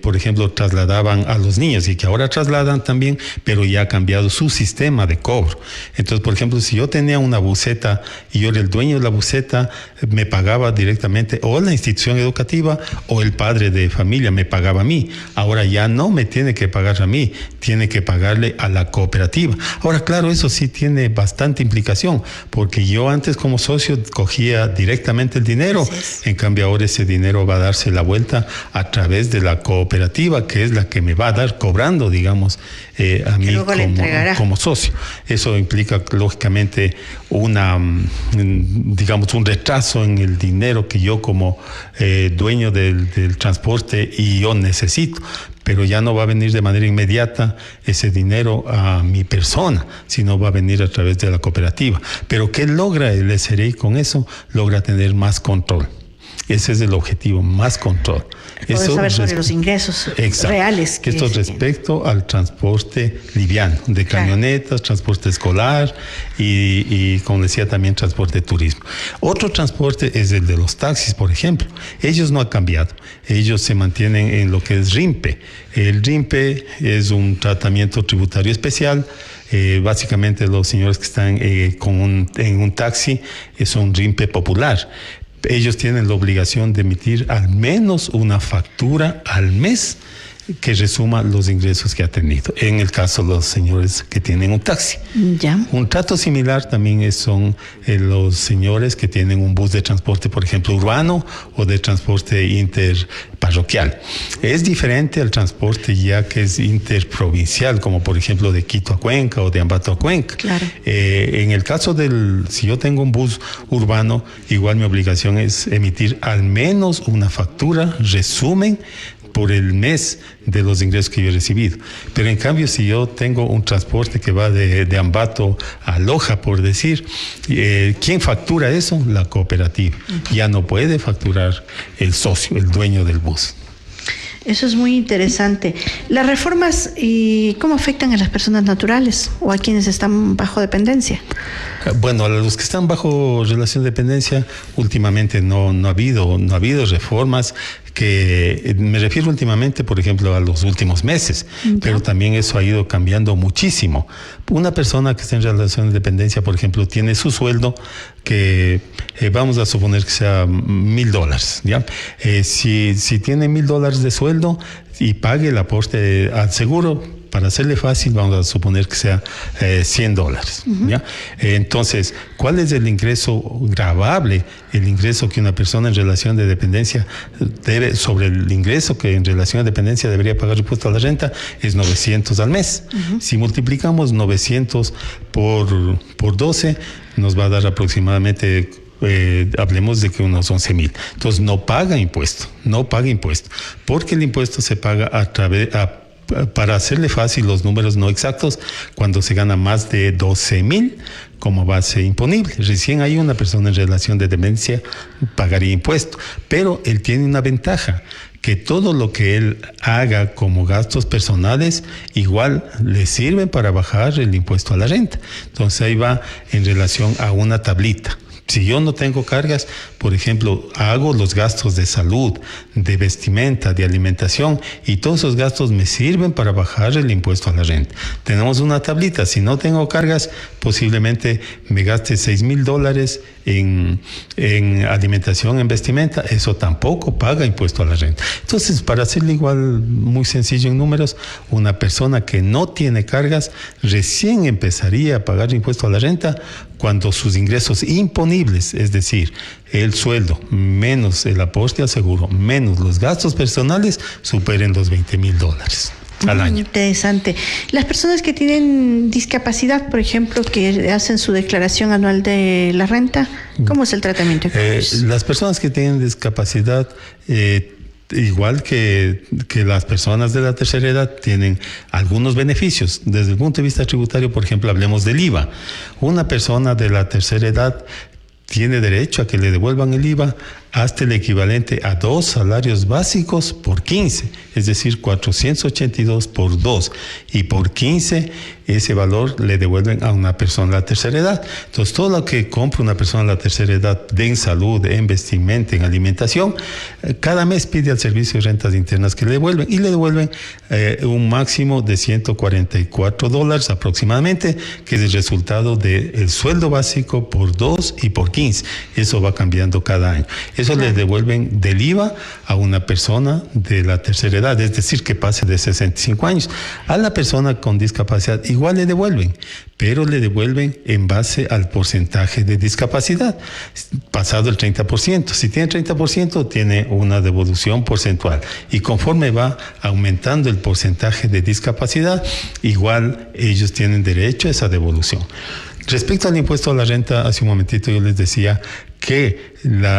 por ejemplo, trasladaban a los niños y que ahora trasladan también, pero ya ha cambiado su sistema de cobro. Entonces, por ejemplo, si yo tenía una buseta y yo era el dueño de la buseta, me pagaba directamente o la institución educativa o el padre de familia me pagaba a mí. Ahora ya no me tiene que pagar a mí, tiene que pagarle a la cooperativa. Ahora, claro, eso sí tiene bastante implicación, porque yo antes como socio cogía directamente el dinero, en cambio ahora ese dinero va a darse la vuelta a través de la cooperativa, que es la que me va a dar cobrando, digamos, a mí como socio. Eso implica lógicamente un retraso en el dinero que yo como dueño del transporte y yo necesito. Pero ya no va a venir de manera inmediata ese dinero a mi persona, sino va a venir a través de la cooperativa. Pero ¿qué logra el SRI con eso? Logra tener más control. Ese es el objetivo, más control. Poder saber sobre los ingresos reales. Esto respecto al transporte liviano, de camionetas, transporte escolar y, como decía, también transporte de turismo. Otro transporte es el de los taxis, por ejemplo. Ellos no han cambiado. Ellos se mantienen en lo que es RIMPE. El RIMPE es un tratamiento tributario especial Básicamente los señores que están en un taxi son RIMPE popular. Ellos tienen la obligación de emitir al menos una factura al mes que resuma los ingresos que ha tenido. En el caso de los señores que tienen un taxi. Ya. Un trato similar también son los señores que tienen un bus de transporte, por ejemplo, urbano o de transporte interparroquial. Es diferente al transporte ya que es interprovincial, como por ejemplo de Quito a Cuenca o de Ambato a Cuenca. Claro. En el caso si yo tengo un bus urbano, igual mi obligación es emitir al menos una factura, resumen, por el mes de los ingresos que yo he recibido. Pero en cambio, si yo tengo un transporte que va de Ambato a Loja, por decir, ¿quién factura eso? La cooperativa. Ya no puede facturar el socio, el dueño del bus. Eso es muy interesante. Las reformas, ¿cómo afectan a las personas naturales o a quienes están bajo dependencia? Bueno, a los que están bajo relación de dependencia, últimamente no ha habido reformas. Que me refiero últimamente, por ejemplo, a los últimos meses, pero también eso ha ido cambiando muchísimo. Una persona que está en relación de dependencia, por ejemplo, tiene su sueldo que vamos a suponer que sea $1,000, ¿ya? Si tiene $1,000 de sueldo y pague el aporte al seguro, para hacerle fácil, vamos a suponer que sea $100, ¿ya? Entonces, ¿cuál es el ingreso gravable? El ingreso que una persona en relación de dependencia debe, sobre el ingreso que en relación de dependencia debería pagar impuesto a la renta, es 900 al mes. Si multiplicamos 900 por 12, nos va a dar aproximadamente... hablemos de que unos 11,000. Entonces no paga impuesto, porque el impuesto se paga para hacerle fácil los números no exactos, cuando se gana más de 12,000 como base imponible. Recién hay una persona en relación de dependencia pagaría impuesto, pero él tiene una ventaja, que todo lo que él haga como gastos personales igual le sirve para bajar el impuesto a la renta. Entonces ahí va en relación a una tablita. Si yo no tengo cargas, por ejemplo, hago los gastos de salud, de vestimenta, de alimentación, y todos esos gastos me sirven para bajar el impuesto a la renta. Tenemos una tablita. Si no tengo cargas, posiblemente me gaste $6,000 en alimentación, en vestimenta. Eso tampoco paga impuesto a la renta. Entonces, para hacerlo igual muy sencillo en números, una persona que no tiene cargas recién empezaría a pagar impuesto a la renta cuando sus ingresos imponibles, es decir, el sueldo menos el aporte al seguro, menos los gastos personales, superen los $20,000 al año. Interesante. Las personas que tienen discapacidad, por ejemplo, que hacen su declaración anual de la renta, ¿cómo es el tratamiento? Las personas que tienen discapacidad, igual que las personas de la tercera edad, tienen algunos beneficios. Desde el punto de vista tributario, por ejemplo, hablemos del IVA. Una persona de la tercera edad tiene derecho a que le devuelvan el IVA hasta el equivalente a 2 salarios básicos por 15, es decir, 482 por 2, y por 15 ese valor le devuelven a una persona de la tercera edad. Entonces, todo lo que compra una persona de la tercera edad en salud, en vestimenta, en alimentación, cada mes pide al Servicio de Rentas Internas que le devuelven, y le devuelven un máximo de $144 aproximadamente, que es el resultado del sueldo básico por 2 y por 15. Eso va cambiando cada año. Eso le devuelven del IVA a una persona de la tercera edad, es decir, que pase de 65 años. A la persona con discapacidad igual le devuelven, pero le devuelven en base al porcentaje de discapacidad, pasado el 30%. Si tiene 30%, tiene una devolución porcentual. Y conforme va aumentando el porcentaje de discapacidad, igual ellos tienen derecho a esa devolución. Respecto al impuesto a la renta, hace un momentito yo les decía que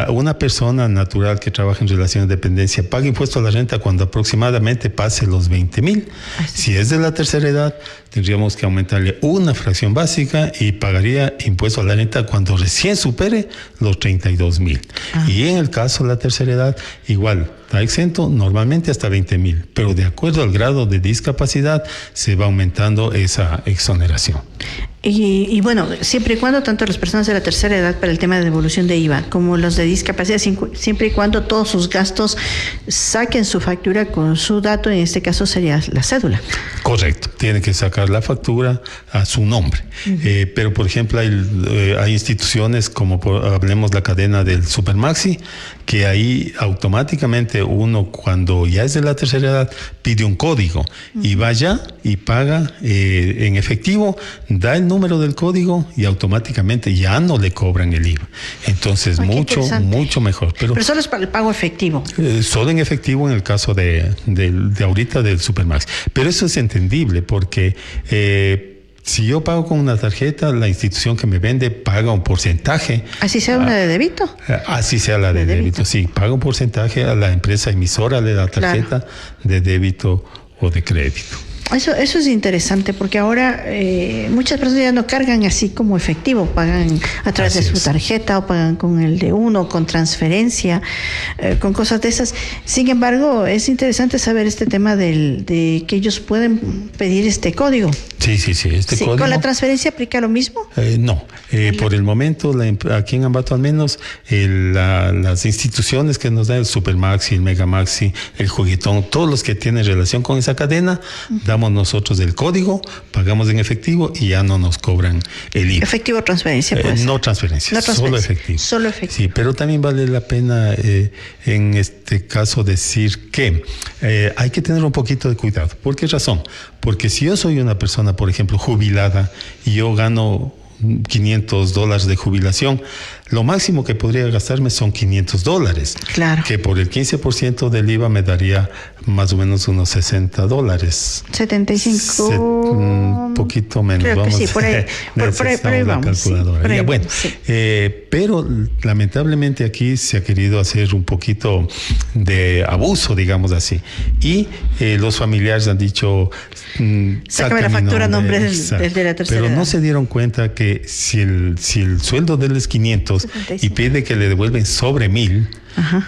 una persona natural que trabaja en relación de dependencia paga impuesto a la renta cuando aproximadamente pase los 20,000. Si es de la tercera edad, tendríamos que aumentarle una fracción básica y pagaría impuesto a la renta cuando recién supere los 32,000. Y en el caso de la tercera edad, igual, está exento normalmente hasta 20,000, pero de acuerdo al grado de discapacidad se va aumentando esa exoneración. Y bueno, siempre y cuando tanto las personas de la tercera edad para el tema de devolución de IVA como los de discapacidad, siempre y cuando todos sus gastos saquen su factura con su dato, en este caso sería la cédula. Correcto, tiene que sacar la factura a su nombre. Pero por ejemplo hay instituciones como hablemos la cadena del Supermaxi, que ahí automáticamente uno cuando ya es de la tercera edad pide un código y va allá y paga en efectivo, da el número del código y automáticamente ya no le cobran el IVA. Entonces mucho mejor. Pero solo es para el pago efectivo. Solo en efectivo en el caso de ahorita del Supermax. Pero eso es entendible porque si yo pago con una tarjeta, la institución que me vende paga un porcentaje. ¿Así sea una de débito? Así sea la de débito, sí. Paga un porcentaje a la empresa emisora de la tarjeta de débito o de crédito. Eso es interesante porque ahora muchas personas ya no cargan así como efectivo, pagan a través de su tarjeta o pagan con el de uno, con transferencia, con cosas de esas. Sin embargo, es interesante saber este tema de que ellos pueden pedir este código. Sí, código. ¿Con la transferencia aplica lo mismo? No, por el momento aquí en Ambato al menos las instituciones que nos dan el Supermaxi, el Megamaxi, el Juguetón, todos los que tienen relación con esa cadena, damos nosotros el código, pagamos en efectivo y ya no nos cobran el IVA. ¿Efectivo o transferencia? No transferencia, solo efectivo. Solo efectivo. Sí, pero también vale la pena en este caso decir que hay que tener un poquito de cuidado. ¿Por qué razón? Porque si yo soy una persona, por ejemplo, jubilada y yo gano $500 de jubilación, lo máximo que podría gastarme son $500. Claro. Que por el 15% del IVA me daría más o menos unos $60. 75. Un poquito menos. Creo vamos, que sí, por ahí vamos. Calculadora. Sí, bueno, sí. Pero lamentablemente aquí se ha querido hacer un poquito de abuso, digamos así. Y los familiares han dicho... sácame la factura a nombre del de la tercera Pero edad. no se dieron cuenta que si el sueldo de él es 500 y pide que le devuelven sobre 1,000,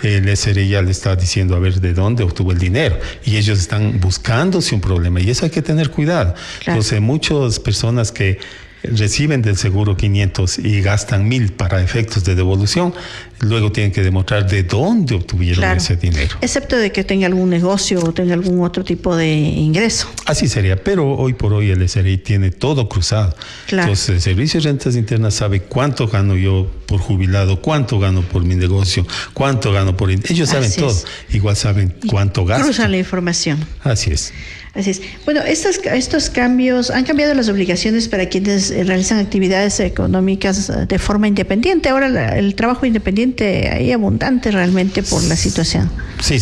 el SRI ya le está diciendo a ver de dónde obtuvo el dinero y ellos están buscándose un problema y eso hay que tener cuidado. Claro. Entonces muchas personas que reciben del seguro 500 y gastan 1,000 para efectos de devolución, luego tienen que demostrar de dónde obtuvieron ese dinero. Excepto de que tenga algún negocio o tenga algún otro tipo de ingreso. Así sería, pero hoy por hoy el SRI tiene todo cruzado. Claro. Entonces el Servicio de Rentas Internas sabe cuánto gano yo por jubilado, cuánto gano por mi negocio, cuánto gano por... Ellos saben todo, igual saben cuánto gasto. Cruzan la información. Así es. Así es. Bueno, estos cambios han cambiado las obligaciones para quienes realizan actividades económicas de forma independiente. Ahora el trabajo independiente hay abundante realmente por la situación. Sí.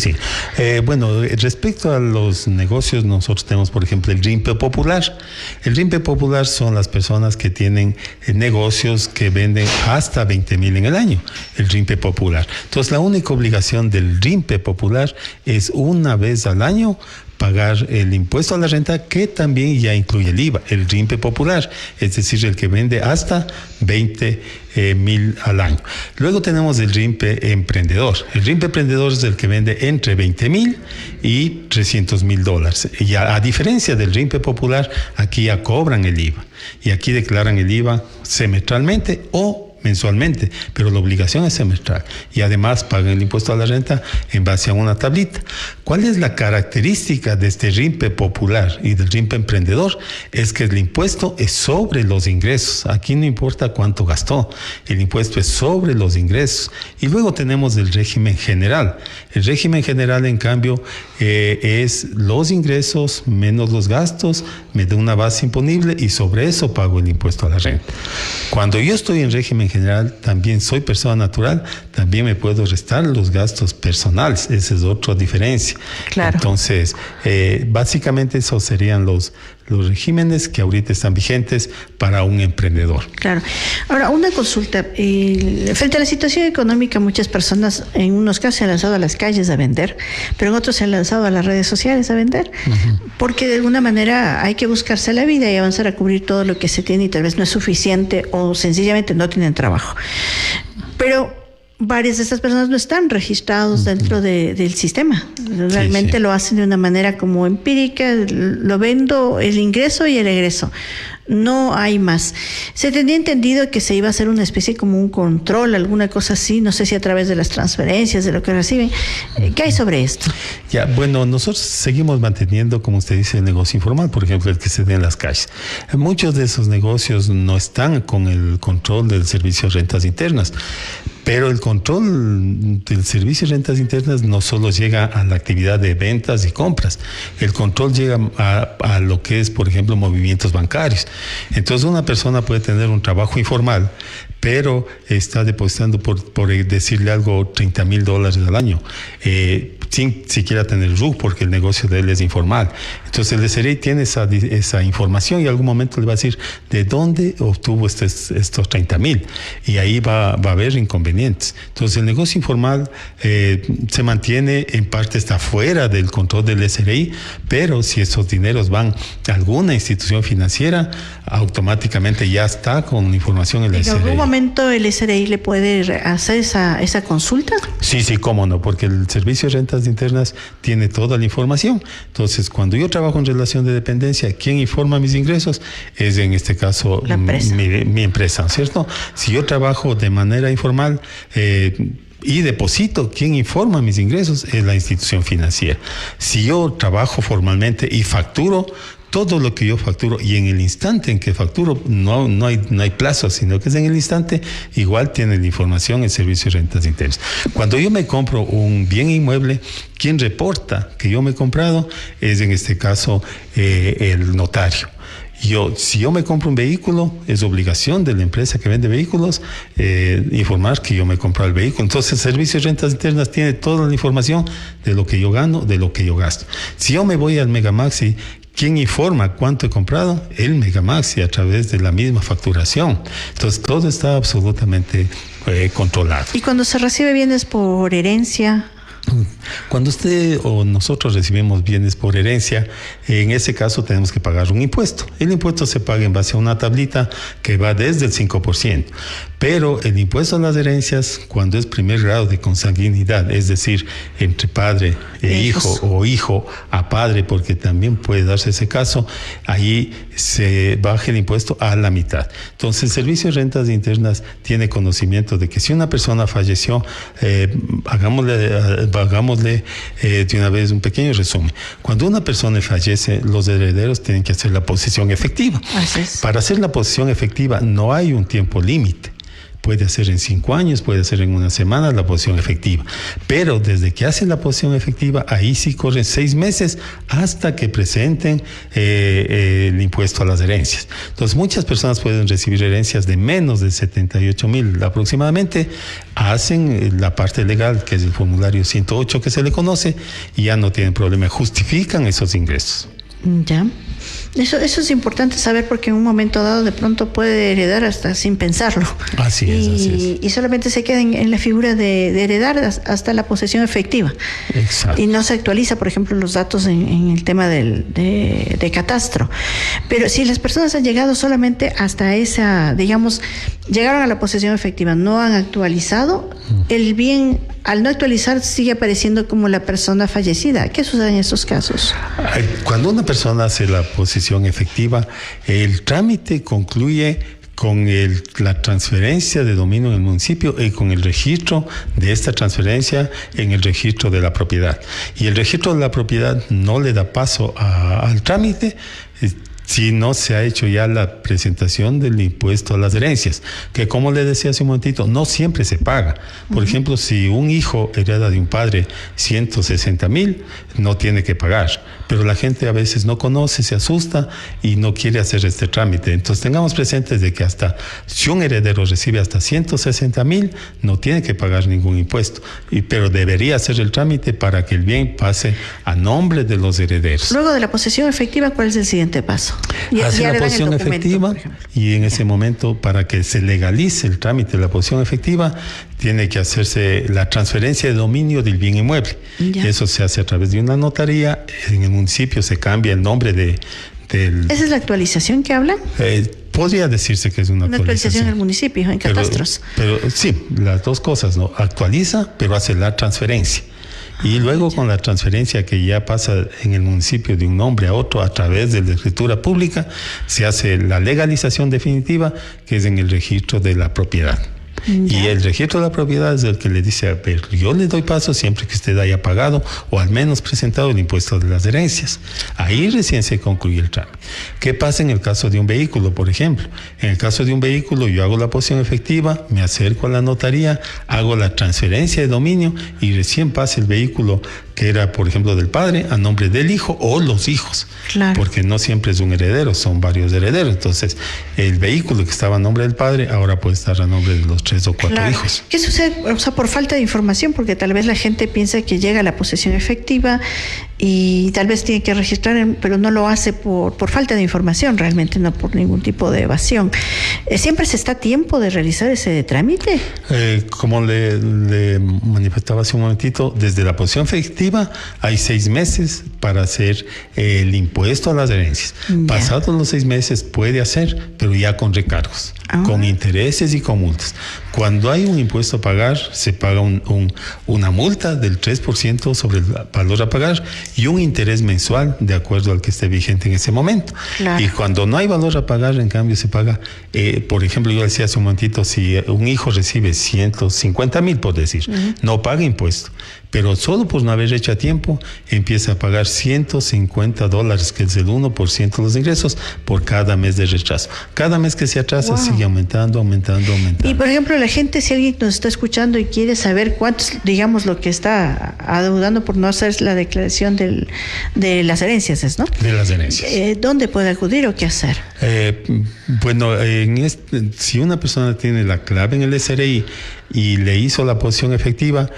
Bueno, respecto a los negocios, nosotros tenemos, por ejemplo, el RIMPE Popular. El RIMPE Popular son las personas que tienen negocios que venden hasta 20,000 en el año. El RIMPE Popular. Entonces, la única obligación del RIMPE Popular es una vez al año pagar el impuesto a la renta, que también ya incluye el IVA, el RIMPE Popular, es decir, el que vende hasta 20,000 al año. Luego tenemos el RIMPE Emprendedor. El RIMPE Emprendedor es el que vende entre 20,000 y $300,000. Y a diferencia del RIMPE Popular, aquí ya cobran el IVA. Y aquí declaran el IVA semestralmente o mensualmente, pero la obligación es semestral y además pagan el impuesto a la renta en base a una tablita. ¿Cuál es la característica de este RIMPE Popular y del RIMPE Emprendedor? Es que el impuesto es sobre los ingresos. Aquí no importa cuánto gastó, el impuesto es sobre los ingresos. Y luego tenemos el régimen general. El régimen general, en cambio, es los ingresos menos los gastos, me da una base imponible y sobre eso pago el impuesto a la renta. Cuando yo estoy en régimen general, también soy persona natural, también me puedo restar los gastos personales. Esa es otra diferencia. Claro. Entonces, básicamente esos serían los regímenes que ahorita están vigentes para un emprendedor. Claro. Ahora, una consulta. Frente a la situación económica, muchas personas en unos casos se han lanzado a las calles a vender, pero en otros se han lanzado a las redes sociales a vender, porque de alguna manera hay que buscarse la vida y avanzar a cubrir todo lo que se tiene y tal vez no es suficiente o sencillamente no tienen trabajo. Pero varias de estas personas no están registrados dentro del sistema. Realmente lo hacen de una manera como empírica, lo vendo, el ingreso y el egreso. no hay más. Se tenía entendido que se iba a hacer una especie como un control, alguna cosa así, no sé si a través de las transferencias, de lo que reciben. ¿Qué hay sobre esto? Ya, bueno, nosotros seguimos manteniendo, como usted dice, el negocio informal, por ejemplo, el que se da en las calles. Muchos de esos negocios no están con el control del servicio de rentas internas. Pero el control del servicio de rentas internas no solo llega a la actividad de ventas y compras, el control llega a lo que es, por ejemplo, movimientos bancarios. Entonces una persona puede tener un trabajo informal, pero está depositando, por decirle algo, $30,000 al año, sin siquiera tener RUC, porque el negocio de él es informal. Entonces el SRI tiene esa información y en algún momento le va a decir de dónde obtuvo estos 30,000, y ahí va a haber inconvenientes. Entonces el negocio informal se mantiene, en parte está fuera del control del SRI, pero si esos dineros van a alguna institución financiera, automáticamente ya está con información en el SRI. ¿En algún momento el SRI le puede hacer esa consulta? Sí, cómo no, porque el servicio de rentas internas tiene toda la información. Entonces, cuando yo trabajo en relación de dependencia, ¿quién informa mis ingresos? Es, en este caso, mi empresa, ¿cierto? Si yo trabajo de manera informal y deposito, ¿quién informa mis ingresos? Es la institución financiera. Si yo trabajo formalmente y facturo, todo lo que yo facturo, y en el instante en que facturo, no hay plazo, sino que es en el instante, igual tiene la información el servicio de rentas internas. Cuando yo me compro un bien inmueble, quien reporta que yo me he comprado es, en este caso, el notario. Si yo me compro un vehículo, es obligación de la empresa que vende vehículos informar que yo me he comprado el vehículo. Entonces el servicio de rentas internas tiene toda la información de lo que yo gano, de lo que yo gasto. Si yo me voy al Megamaxi, ¿quién informa cuánto he comprado? El Megamaxi, a través de la misma facturación. Entonces todo está absolutamente controlado. ¿Y cuando se recibe bienes por herencia? Cuando usted o nosotros recibimos bienes por herencia, en ese caso tenemos que pagar un impuesto. El impuesto se paga en base a una tablita que va desde el 5%. Pero el impuesto a las herencias, cuando es primer grado de consanguinidad, es decir, entre padre e hijo o hijo a padre, porque también puede darse ese caso, ahí se baja el impuesto a la mitad. Entonces, el Servicio de Rentas Internas tiene conocimiento de que si una persona falleció, hagámosle de una vez un pequeño resumen. Cuando una persona fallece, los herederos tienen que hacer la posesión efectiva. Así es. Para hacer la posesión efectiva no hay un tiempo límite. Puede hacer en 5 años, puede hacer en una semana la posesión efectiva. Pero desde que hacen la posesión efectiva, ahí sí corren 6 meses hasta que presenten el impuesto a las herencias. Entonces, muchas personas pueden recibir herencias de menos de 78,000 aproximadamente. Hacen la parte legal, que es el formulario 108 que se le conoce, y ya no tienen problema. Justifican esos ingresos. Ya. Eso es importante saber, porque en un momento dado de pronto puede heredar hasta sin pensarlo. Así es. Y solamente se queda en la figura de heredar hasta la posesión efectiva. Exacto. Y no se actualiza, por ejemplo, los datos en el tema de catastro. Pero si las personas han llegado solamente hasta esa, digamos, llegaron a la posesión efectiva, no han actualizado, el bien, al no actualizar, sigue apareciendo como la persona fallecida. ¿Qué sucede en estos casos? Cuando una persona hace la posesión efectiva, el trámite concluye con la transferencia de dominio en el municipio y con el registro de esta transferencia en el registro de la propiedad. Y el registro de la propiedad no le da paso al trámite si no se ha hecho ya la presentación del impuesto a las herencias, que, como le decía hace un momentito, no siempre se paga. Por ejemplo, si un hijo hereda de un padre 160,000, no tiene que pagar. Pero la gente a veces no conoce, se asusta y no quiere hacer este trámite. Entonces, tengamos presentes de que si un heredero recibe hasta 160,000, no tiene que pagar ningún impuesto. Pero debería hacer el trámite para que el bien pase a nombre de los herederos. Luego de la posesión efectiva, ¿cuál es el siguiente paso? Hace la posesión efectiva, y en ese momento, para que se legalice el trámite de la posesión efectiva, tiene que hacerse la transferencia de dominio del bien inmueble. Ya. Eso se hace a través de una notaría. En el municipio se cambia el nombre del... ¿Esa es la actualización que hablan? Podría decirse que es una actualización en el municipio, en catastros. Pero sí, las dos cosas, ¿no? Actualiza, pero hace la transferencia. Y luego con la transferencia que ya pasa en el municipio de un nombre a otro a través de la escritura pública, se hace la legalización definitiva, que es en el registro de la propiedad. Y el registro de la propiedad es el que le dice, a ver, yo le doy paso siempre que usted haya pagado o al menos presentado el impuesto de las herencias. Ahí recién se concluye el trámite. ¿Qué pasa en el caso de un vehículo, por ejemplo? En el caso de un vehículo, yo hago la posesión efectiva, me acerco a la notaría, hago la transferencia de dominio y recién pasa el vehículo que era, por ejemplo, del padre a nombre del hijo o los hijos. Claro. Porque no siempre es un heredero, son varios herederos. Entonces, el vehículo que estaba a nombre del padre ahora puede estar a nombre de los 3 o 4 hijos. ¿Qué sucede? O sea, por falta de información, porque tal vez la gente piensa que llega a la posesión efectiva y tal vez tiene que registrar, pero no lo hace por falta de información, realmente no por ningún tipo de evasión. ¿Siempre se está a tiempo de realizar ese trámite? Como le manifestaba hace un momentito, desde la posesión efectiva hay 6 meses para hacer el impuesto a las herencias. Pasados los 6 meses puede hacer, pero ya con recargos, con intereses y con multas. Cuando hay un impuesto a pagar, se paga una multa del 3% sobre el valor a pagar y un interés mensual de acuerdo al que esté vigente en ese momento. Claro. Y cuando no hay valor a pagar, en cambio se paga, por ejemplo, yo decía hace un momentito, si un hijo recibe 150,000, por decir, no paga impuesto, pero solo por no haber hecho a tiempo, empieza a pagar $150, que es el 1% de los ingresos, por cada mes de retraso. Cada mes que se atrasa sigue aumentando. Y por ejemplo, la gente, si alguien nos está escuchando y quiere saber cuántos, digamos, lo que está adeudando por no hacer la declaración de las herencias, ¿no? De las herencias. ¿Dónde puede acudir o qué hacer? Bueno, si una persona tiene la clave en el SRI y le hizo la posesión efectiva,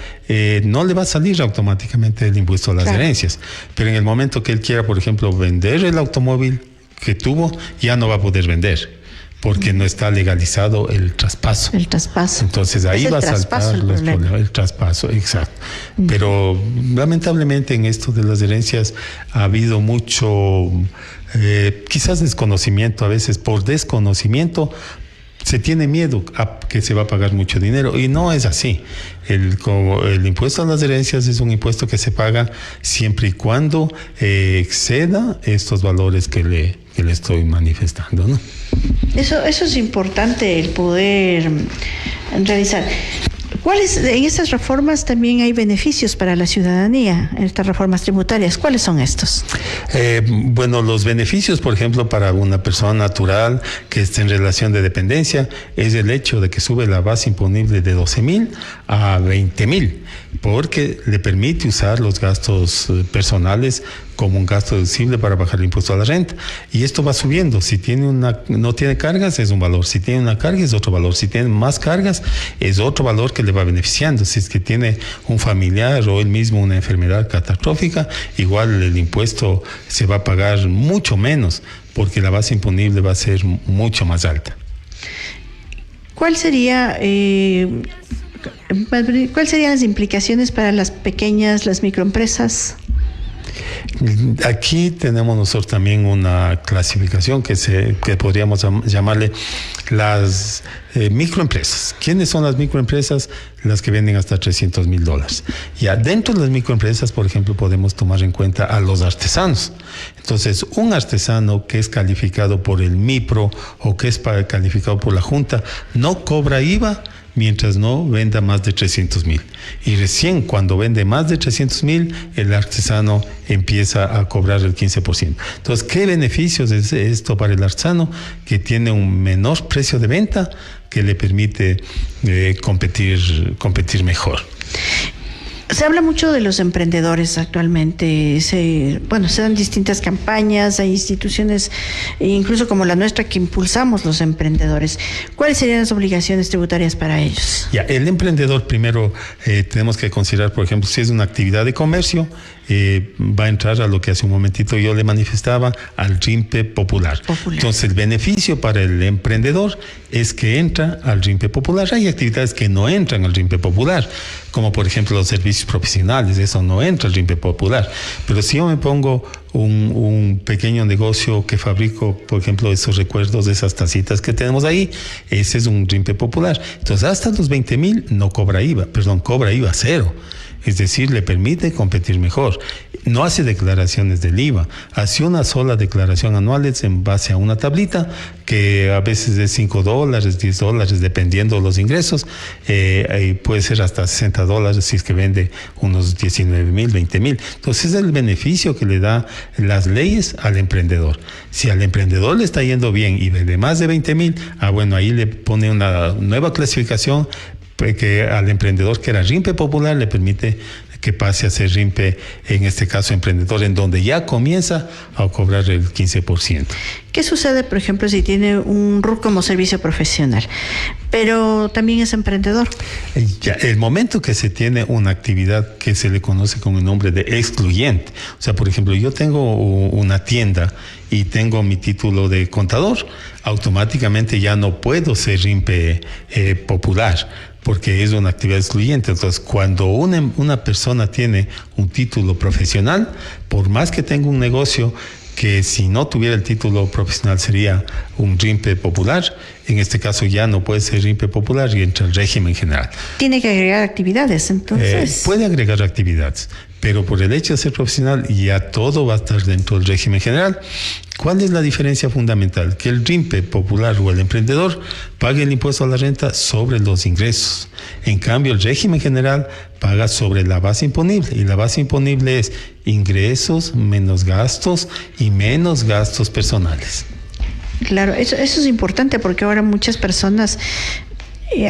no le va a salir automáticamente el impuesto a las herencias. Pero en el momento que él quiera, por ejemplo, vender el automóvil que tuvo, ya no va a poder vender, porque no está legalizado el traspaso. El traspaso. Entonces ahí va a saltar los problemas. El traspaso, exacto. Pero lamentablemente en esto de las herencias ha habido mucho, quizás desconocimiento, a veces por desconocimiento, se tiene miedo a que se va a pagar mucho dinero y no es así. El impuesto a las herencias es un impuesto que se paga siempre y cuando exceda estos valores que le estoy manifestando, ¿no? Eso es importante, el poder realizar. En estas reformas también hay beneficios para la ciudadanía, en estas reformas tributarias. ¿Cuáles son estos? Bueno, los beneficios, por ejemplo, para una persona natural que esté en relación de dependencia, es el hecho de que sube la base imponible de 12,000 a 20,000, porque le permite usar los gastos personales como un gasto deducible para bajar el impuesto a la renta. Y esto va subiendo. Si no tiene cargas, es un valor. Si tiene una carga, es otro valor. Si tiene más cargas, es otro valor que le va beneficiando. Si es que tiene un familiar o él mismo una enfermedad catastrófica, igual el impuesto se va a pagar mucho menos, porque la base imponible va a ser mucho más alta. ¿Cuáles serían las implicaciones para las pequeñas, las microempresas? Aquí tenemos nosotros también una clasificación que podríamos llamarle las microempresas. ¿Quiénes son las microempresas? Las que venden hasta $300,000. Ya dentro de las microempresas, por ejemplo, podemos tomar en cuenta a los artesanos. Entonces, un artesano que es calificado por el MIPRO o que es calificado por la Junta no cobra IVA mientras no venda más de 300,000. Y recién cuando vende más de 300,000, el artesano empieza a cobrar el 15%. Entonces, ¿qué beneficios es esto para el artesano? Que tiene un menor precio de venta que le permite competir mejor. Se habla mucho de los emprendedores actualmente. Se dan distintas campañas, hay instituciones, incluso como la nuestra, que impulsamos los emprendedores. ¿Cuáles serían las obligaciones tributarias para ellos? El emprendedor, primero, tenemos que considerar, por ejemplo, si es una actividad de comercio, va a entrar a lo que hace un momentito yo le manifestaba, al RIMPE popular. Entonces, el beneficio para el emprendedor es que entra al RIMPE popular. Hay actividades que no entran al RIMPE popular, como por ejemplo los servicios servicios profesionales, eso no entra el RIMPE popular. Pero si yo me pongo un pequeño negocio que fabrico, por ejemplo, esos recuerdos de esas tacitas que tenemos ahí, ese es un RIMPE popular. Entonces, hasta los 20,000 no cobra IVA, cobra IVA cero. Es decir, le permite competir mejor. No hace declaraciones del IVA, hace una sola declaración anual en base a una tablita que a veces es $5, $10, dependiendo de los ingresos, y puede ser hasta $60 si es que vende unos 19,000, 20,000. Entonces es el beneficio que le da las leyes al emprendedor. Si al emprendedor le está yendo bien y vende más de 20,000, bueno, ahí le pone una nueva clasificación que al emprendedor que era RIMPE popular le permite que pase a ser RIMPE, en este caso emprendedor, en donde ya comienza a cobrar el 15%. ¿Qué sucede, por ejemplo, si tiene un RUC como servicio profesional, pero también es emprendedor? El momento que se tiene una actividad que se le conoce con el nombre de excluyente, o sea, por ejemplo, yo tengo una tienda y tengo mi título de contador, automáticamente ya no puedo ser RIMPE popular, porque es una actividad excluyente. Entonces, cuando una persona tiene un título profesional, por más que tenga un negocio que si no tuviera el título profesional sería un RIMPE popular, en este caso ya no puede ser RIMPE popular y entra el régimen general. Tiene que agregar actividades, entonces. Puede agregar actividades, pero por el hecho de ser profesional ya todo va a estar dentro del régimen general. ¿Cuál es la diferencia fundamental? Que el RIMPE popular o el emprendedor pague el impuesto a la renta sobre los ingresos. En cambio, el régimen general paga sobre la base imponible, y la base imponible es ingresos menos gastos y menos gastos personales. Claro, eso es importante, porque ahora muchas personas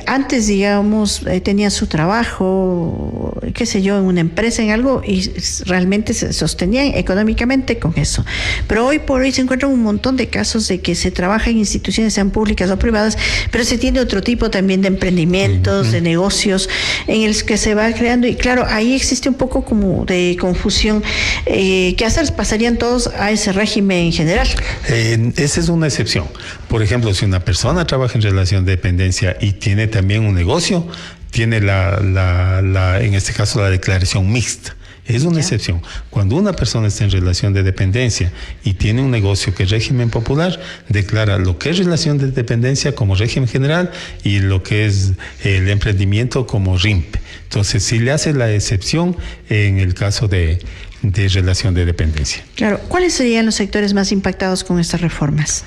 antes, digamos, tenían su trabajo, qué sé yo, en una empresa, en algo, y realmente se sostenían económicamente con eso. Pero hoy por hoy se encuentran un montón de casos de que se trabaja en instituciones, sean públicas o privadas, pero se tiene otro tipo también de emprendimientos, de negocios, en el que se va creando, y claro, ahí existe un poco como de confusión. ¿Qué hacer? ¿Pasarían todos a ese régimen general? Esa es una excepción. Por ejemplo, si una persona trabaja en relación de dependencia y tiene también un negocio, tiene en este caso la declaración mixta. Es una excepción. Cuando una persona está en relación de dependencia y tiene un negocio que es régimen popular, declara lo que es relación de dependencia como régimen general y lo que es el emprendimiento como RIMPE. Entonces, sí le hace la excepción en el caso de relación de dependencia. Claro. ¿Cuáles serían los sectores más impactados con estas reformas?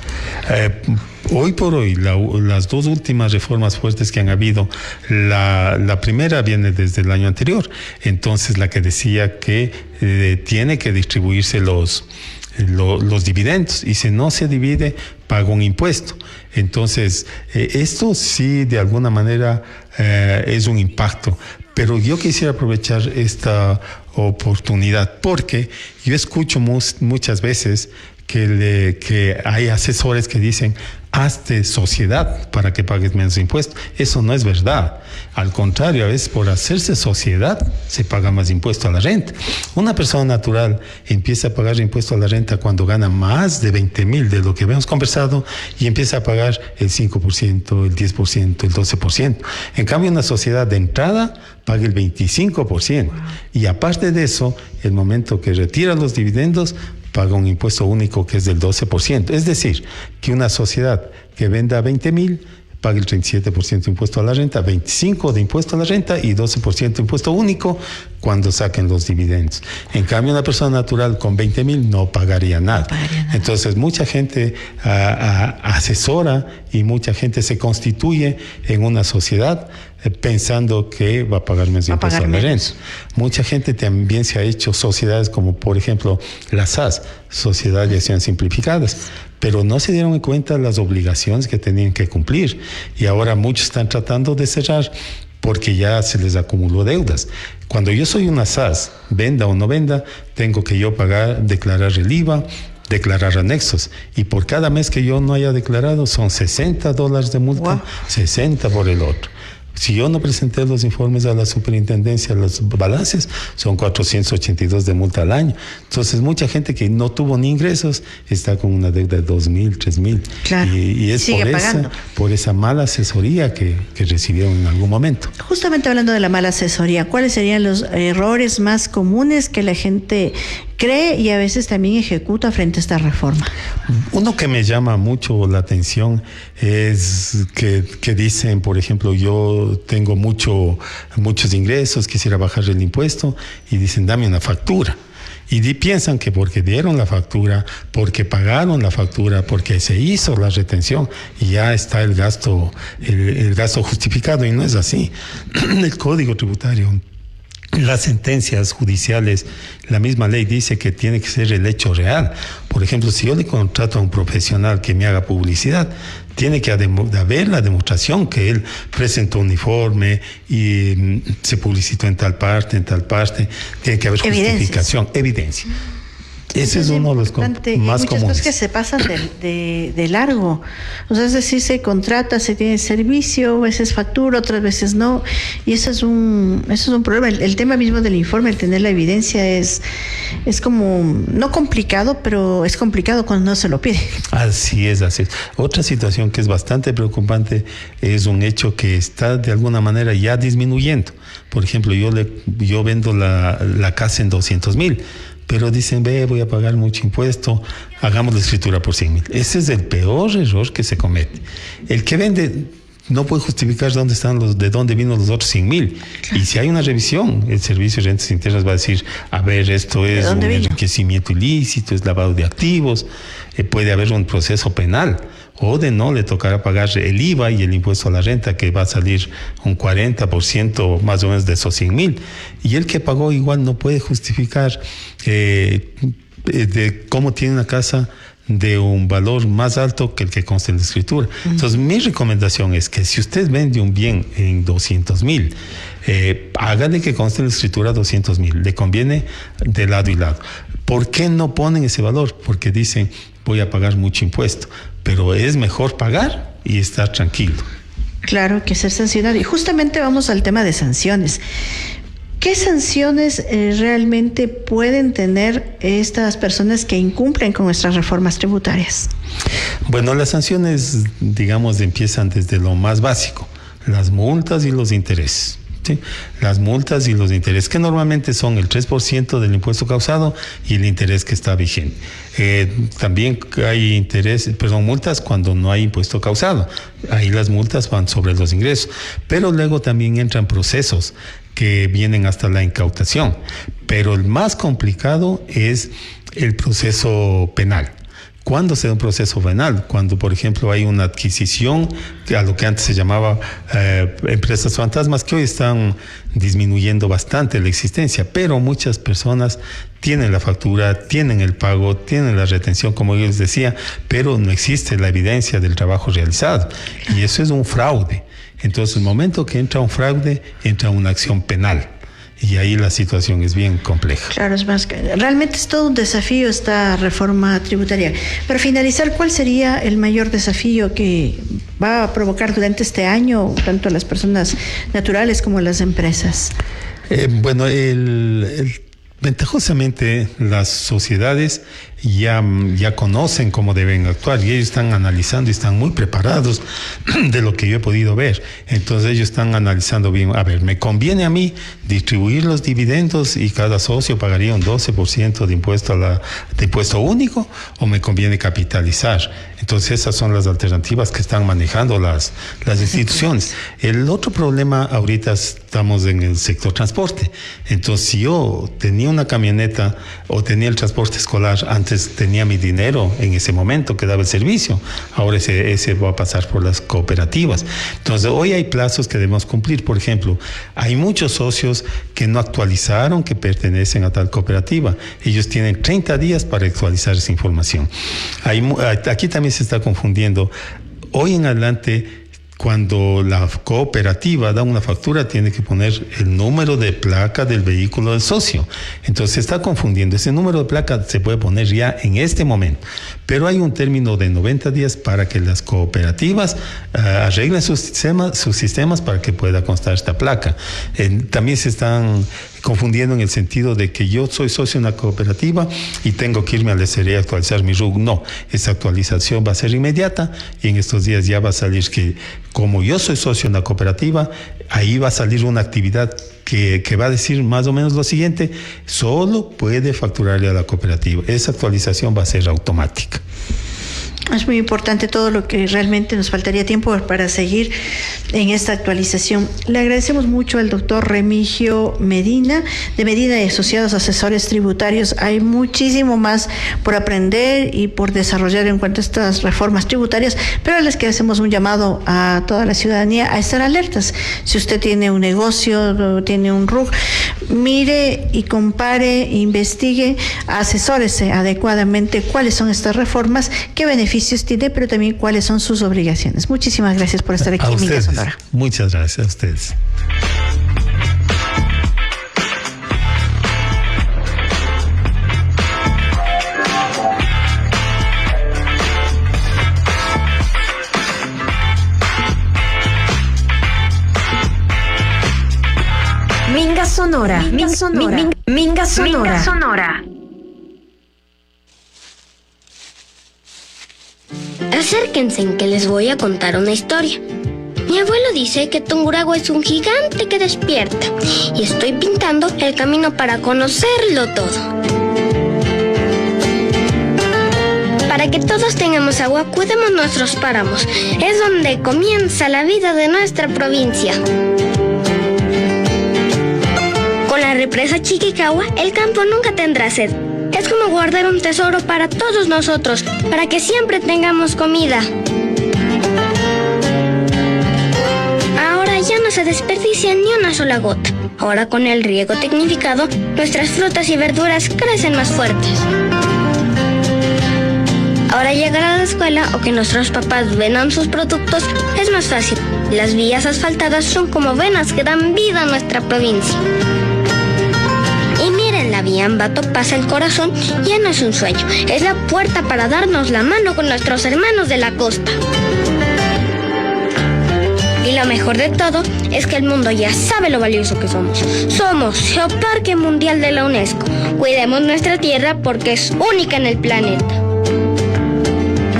Hoy por hoy, las dos últimas reformas fuertes que han habido, la primera viene desde el año anterior, entonces la que decía que tiene que distribuirse los dividendos, y si no se divide, paga un impuesto. Entonces, esto sí de alguna manera es un impacto. Pero yo quisiera aprovechar esta oportunidad porque yo escucho muchas veces que hay asesores que dicen: hazte sociedad para que pagues menos impuestos. Eso no es verdad. Al contrario, a veces por hacerse sociedad se paga más impuesto a la renta. Una persona natural empieza a pagar impuesto a la renta cuando gana más de 20,000 de lo que habíamos conversado, y empieza a pagar el 5%, el 10%, el 12%. En cambio, una sociedad de entrada paga el 25%. Y aparte de eso, el momento que retira los dividendos, paga un impuesto único que es del 12%. Es decir, que una sociedad que venda 20,000 paga el 37% de impuesto a la renta, 25% de impuesto a la renta y 12% de impuesto único cuando saquen los dividendos. En cambio, una persona natural con 20,000 no pagaría nada. Entonces, mucha gente asesora y mucha gente se constituye en una sociedad pensando que va a pagar menos impuestos a la renta. Mucha gente también se ha hecho sociedades como, por ejemplo, las SAS, Sociedades de Acciones Simplificadas, pero no se dieron en cuenta las obligaciones que tenían que cumplir, y ahora muchos están tratando de cerrar porque ya se les acumuló deudas. Cuando yo soy una SAS, venda o no venda, tengo que yo declarar el IVA, declarar anexos, y por cada mes que yo no haya declarado son $60 de multa, 60 por el otro. Si yo no presenté los informes a la superintendencia, los balances, son 482 de multa al año. Entonces, mucha gente que no tuvo ni ingresos está con una deuda de 2.000, 3.000. Claro. Y es por esa mala asesoría que recibieron en algún momento. Justamente hablando de la mala asesoría, ¿cuáles serían los errores más comunes que la gente cree y a veces también ejecuta frente a esta reforma? Uno que me llama mucho la atención es que dicen, por ejemplo, yo tengo muchos ingresos, quisiera bajar el impuesto, y dicen, dame una factura. Y piensan que porque dieron la factura, porque pagaron la factura, porque se hizo la retención, y ya está el gasto justificado, y no es así. El Código Tributario, las sentencias judiciales, la misma ley dice que tiene que ser el hecho real. Por ejemplo, si yo le contrato a un profesional que me haga publicidad, tiene que haber la demostración que él presentó un informe y se publicitó en tal parte. Tiene que haber justificación, evidencia. Ese es uno de los más comunes. Muchas cosas que se pasan de largo. O sea, es decir, se contrata, se tiene servicio, a veces factura, otras veces no. Y eso es un problema. El tema mismo del informe, el tener la evidencia es como, no complicado, pero es complicado cuando no se lo pide. Así es. Otra situación que es bastante preocupante es un hecho que está de alguna manera ya disminuyendo. Por ejemplo, yo vendo la casa en 200,000. Pero dicen, voy a pagar mucho impuesto, hagamos la escritura por 100,000. Ese es el peor error que se comete. El que vende no puede justificar de dónde vino los otros 100,000. Claro. Y si hay una revisión, el Servicio de Rentas Internas va a decir, esto es un enriquecimiento ilícito, es lavado de activos, puede haber un proceso penal. O de no, le tocará pagar el IVA y el impuesto a la renta, que va a salir un 40% más o menos de esos 100,000. Y el que pagó igual no puede justificar de cómo tiene una casa de un valor más alto que el que consta en la escritura. Entonces, mi recomendación es que si usted vende un bien en 200,000, hágale que conste en la escritura 200,000. Le conviene de lado y lado. ¿Por qué no ponen ese valor? Porque dicen, voy a pagar mucho impuesto. Pero es mejor pagar y estar tranquilo. Claro, que ser sancionado. Y justamente vamos al tema de sanciones. ¿Qué sanciones realmente pueden tener estas personas que incumplen con nuestras reformas tributarias? Bueno, las sanciones, digamos, empiezan desde lo más básico, las multas y los intereses. ¿Sí? Las multas y los intereses, que normalmente son el 3% del impuesto causado y el interés que está vigente. También hay multas cuando no hay impuesto causado. Ahí las multas van sobre los ingresos. Pero luego también entran procesos que vienen hasta la incautación. Pero el más complicado es el proceso penal. ¿Cuándo se da un proceso penal? Cuando, por ejemplo, hay una adquisición, a lo que antes se llamaba empresas fantasmas, que hoy están disminuyendo bastante la existencia, pero muchas personas tienen la factura, tienen el pago, tienen la retención, como yo les decía, pero no existe la evidencia del trabajo realizado. Y eso es un fraude. Entonces, el momento que entra un fraude, entra una acción penal. Y ahí la situación es bien compleja. Claro, realmente es todo un desafío esta reforma tributaria. Para finalizar, ¿cuál sería el mayor desafío que va a provocar durante este año tanto a las personas naturales como a las empresas? Ventajosamente, las sociedades ya conocen cómo deben actuar y ellos están analizando y están muy preparados de lo que yo he podido ver. Entonces ellos están analizando bien, ¿me conviene a mí distribuir los dividendos y cada socio pagaría un 12% de impuesto único, o me conviene capitalizar? Entonces esas son las alternativas que están manejando las instituciones. El otro problema, ahorita estamos en el sector transporte. Entonces, si yo tenía una camioneta o tenía el transporte escolar, antes tenía mi dinero en ese momento que daba el servicio, ahora ese va a pasar por las cooperativas. Entonces, hoy hay plazos que debemos cumplir. Por ejemplo, hay muchos socios que no actualizaron que pertenecen a tal cooperativa. Ellos tienen 30 días para actualizar esa información. Aquí también se está confundiendo. Hoy en adelante, cuando la cooperativa da una factura, tiene que poner el número de placa del vehículo del socio. Entonces se está confundiendo. Ese número de placa se puede poner ya en este momento, pero hay un término de 90 días para que las cooperativas arreglen sus sistemas para que pueda constar esta placa. También se están confundiendo en el sentido de que yo soy socio de una cooperativa y tengo que irme a la SRE a actualizar mi RUC. No, esa actualización va a ser inmediata y en estos días ya va a salir que como yo soy socio de una cooperativa, ahí va a salir una actividad que va a decir más o menos lo siguiente: solo puede facturarle a la cooperativa. Esa actualización va a ser automática. Es muy importante todo lo que realmente nos faltaría tiempo para seguir en esta actualización. Le agradecemos mucho al doctor Remigio Medina, de Medina y Asociados Asesores Tributarios. Hay muchísimo más por aprender y por desarrollar en cuanto a estas reformas tributarias, pero les que hacemos un llamado a toda la ciudadanía a estar alertas. Si usted tiene un negocio, tiene un RUC, mire y compare, investigue, asesórese adecuadamente cuáles son estas reformas, qué beneficios tiene, pero también cuáles son sus obligaciones. Muchísimas gracias por estar aquí en Minga Sonora. Muchas gracias a ustedes. Minga Sonora. Minga Sonora. Minga Sonora. Sonora. Acérquense, que les voy a contar una historia. Mi abuelo dice que Tungurahua es un gigante que despierta y estoy pintando el camino para conocerlo todo. Para que todos tengamos agua, cuidemos nuestros páramos. Es donde comienza la vida de nuestra provincia. Con la represa Chiquicahua, el campo nunca tendrá sed. Es como guardar un tesoro para todos nosotros, para que siempre tengamos comida. Ahora ya no se desperdicia ni una sola gota. Ahora con el riego tecnificado, nuestras frutas y verduras crecen más fuertes. Ahora llegar a la escuela o que nuestros papás vendan sus productos es más fácil. Las vías asfaltadas son como venas que dan vida a nuestra provincia. Y miren, la vía Ambato pasa el corazón, ya no es un sueño, es la puerta para darnos la mano con nuestros hermanos de la costa. Y lo mejor de todo es que el mundo ya sabe lo valioso que somos. Somos Geoparque Mundial de la UNESCO. Cuidemos nuestra tierra porque es única en el planeta.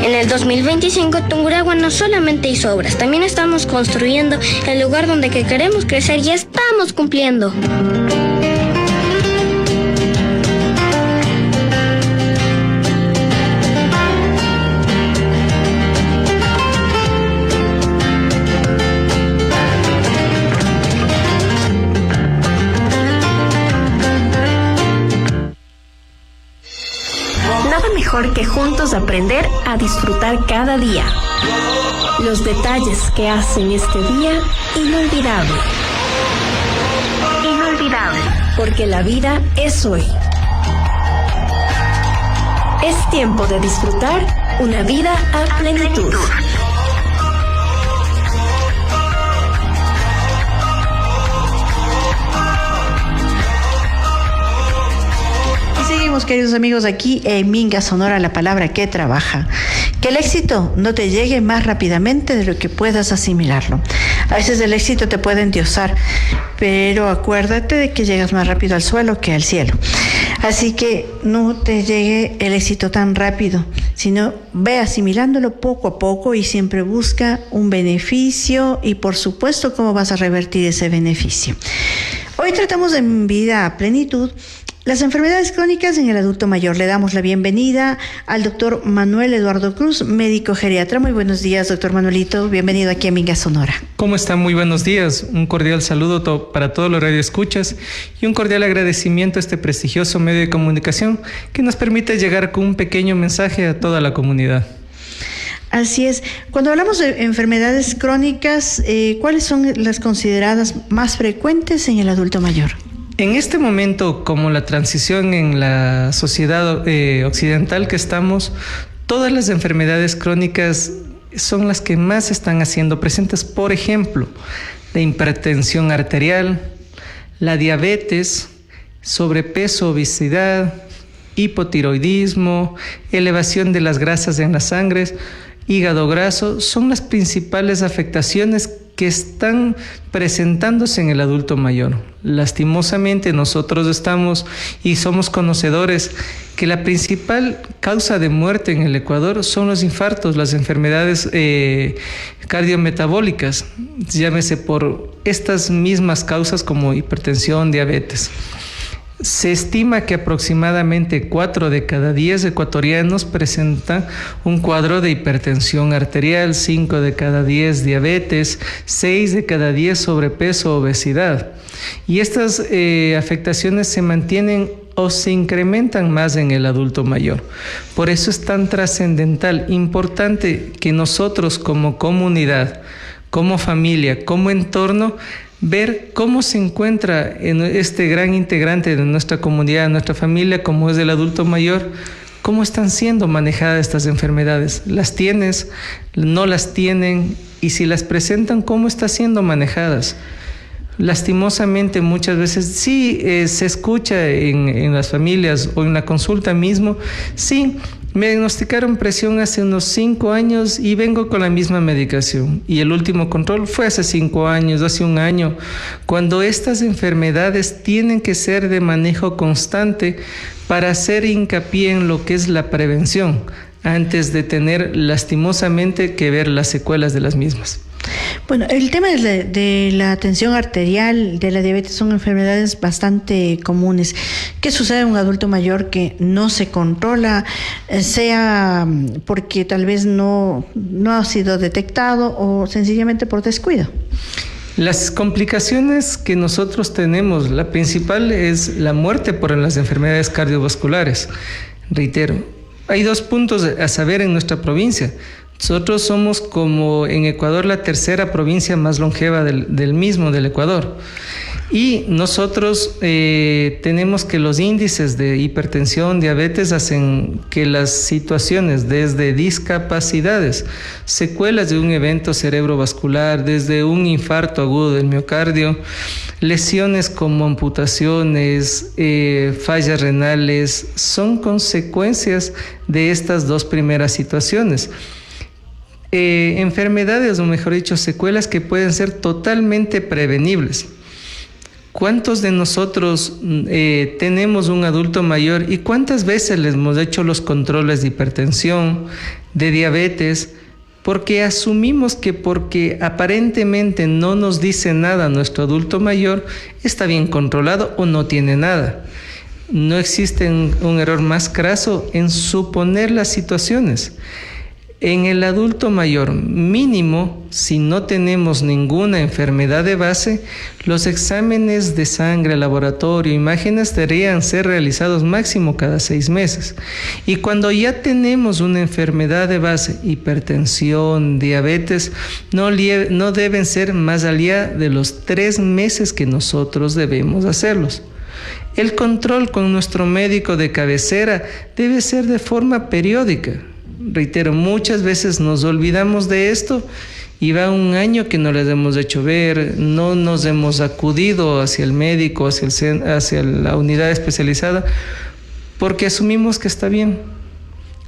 En el 2025, Tungurahua no solamente hizo obras, también estamos construyendo el lugar donde que queremos crecer y estamos cumpliendo. Mejor que juntos aprender a disfrutar cada día. Los detalles que hacen este día inolvidable. Inolvidable. Porque la vida es hoy. Es tiempo de disfrutar una vida a plenitud. Queridos amigos, aquí en Minga Sonora, la palabra que trabaja. Que el éxito no te llegue más rápidamente de lo que puedas asimilarlo. A veces el éxito te puede endiosar, pero acuérdate de que llegas más rápido al suelo que al cielo. Así que no te llegue el éxito tan rápido, sino ve asimilándolo poco a poco y siempre busca un beneficio y, por supuesto, cómo vas a revertir ese beneficio. Hoy tratamos en Vida a Plenitud las enfermedades crónicas en el adulto mayor. Le damos la bienvenida al doctor Manuel Eduardo Cruz, médico geriatra. Muy buenos días, doctor Manuelito. Bienvenido aquí a Minga Sonora. ¿Cómo está? Muy buenos días. Un cordial saludo para todos los radioescuchas y un cordial agradecimiento a este prestigioso medio de comunicación que nos permite llegar con un pequeño mensaje a toda la comunidad. Así es. Cuando hablamos de enfermedades crónicas, ¿cuáles son las consideradas más frecuentes en el adulto mayor? En este momento, como la transición en la sociedad occidental que estamos, todas las enfermedades crónicas son las que más están haciendo presentes. Por ejemplo, la hipertensión arterial, la diabetes, sobrepeso, obesidad, hipotiroidismo, elevación de las grasas en la sangre, hígado graso, son las principales afectaciones que están presentándose en el adulto mayor. Lastimosamente nosotros estamos y somos conocedores que la principal causa de muerte en el Ecuador son los infartos, las enfermedades cardiometabólicas, llámese por estas mismas causas como hipertensión, diabetes. Se estima que aproximadamente 4 de cada 10 ecuatorianos presentan un cuadro de hipertensión arterial, 5 de cada 10 diabetes, 6 de cada 10 sobrepeso o obesidad. Y estas afectaciones se mantienen o se incrementan más en el adulto mayor. Por eso es tan trascendental, importante que nosotros como comunidad, como familia, como entorno, ver cómo se encuentra en este gran integrante de nuestra comunidad, nuestra familia, como es el adulto mayor, cómo están siendo manejadas estas enfermedades. ¿Las tienes? ¿No las tienen? Y si las presentan, ¿cómo están siendo manejadas? Lastimosamente muchas veces sí se escucha en las familias o en la consulta mismo, sí, me diagnosticaron presión hace unos 5 años y vengo con la misma medicación. Y el último control fue hace 5 años, hace 1 año. Cuando estas enfermedades tienen que ser de manejo constante para hacer hincapié en lo que es la prevención, antes de tener lastimosamente que ver las secuelas de las mismas. Bueno, el tema de la tensión arterial, de la diabetes, son enfermedades bastante comunes. ¿Qué sucede en un adulto mayor que no se controla, sea porque tal vez no ha sido detectado o sencillamente por descuido? Las complicaciones que nosotros tenemos, la principal es la muerte por las enfermedades cardiovasculares. Reitero, hay 2 puntos a saber en nuestra provincia. Nosotros somos, como en Ecuador, la tercera provincia más longeva del Ecuador. Y nosotros tenemos que los índices de hipertensión, diabetes hacen que las situaciones desde discapacidades, secuelas de un evento cerebrovascular, desde un infarto agudo del miocardio, lesiones como amputaciones, fallas renales, son consecuencias de estas 2 primeras situaciones. Enfermedades, o mejor dicho, secuelas que pueden ser totalmente prevenibles. ¿Cuántos de nosotros tenemos un adulto mayor y cuántas veces les hemos hecho los controles de hipertensión, de diabetes? Porque asumimos que porque aparentemente no nos dice nada nuestro adulto mayor, está bien controlado o no tiene nada. No existe un error más craso en suponer las situaciones. En el adulto mayor mínimo, si no tenemos ninguna enfermedad de base, los exámenes de sangre, laboratorio, imágenes deberían ser realizados máximo cada 6 meses. Y cuando ya tenemos una enfermedad de base, hipertensión, diabetes, no deben ser más allá de los 3 meses que nosotros debemos hacerlos. El control con nuestro médico de cabecera debe ser de forma periódica. Reitero, muchas veces nos olvidamos de esto y va 1 año que no les hemos hecho ver, no nos hemos acudido hacia el médico, hacia la unidad especializada, porque asumimos que está bien.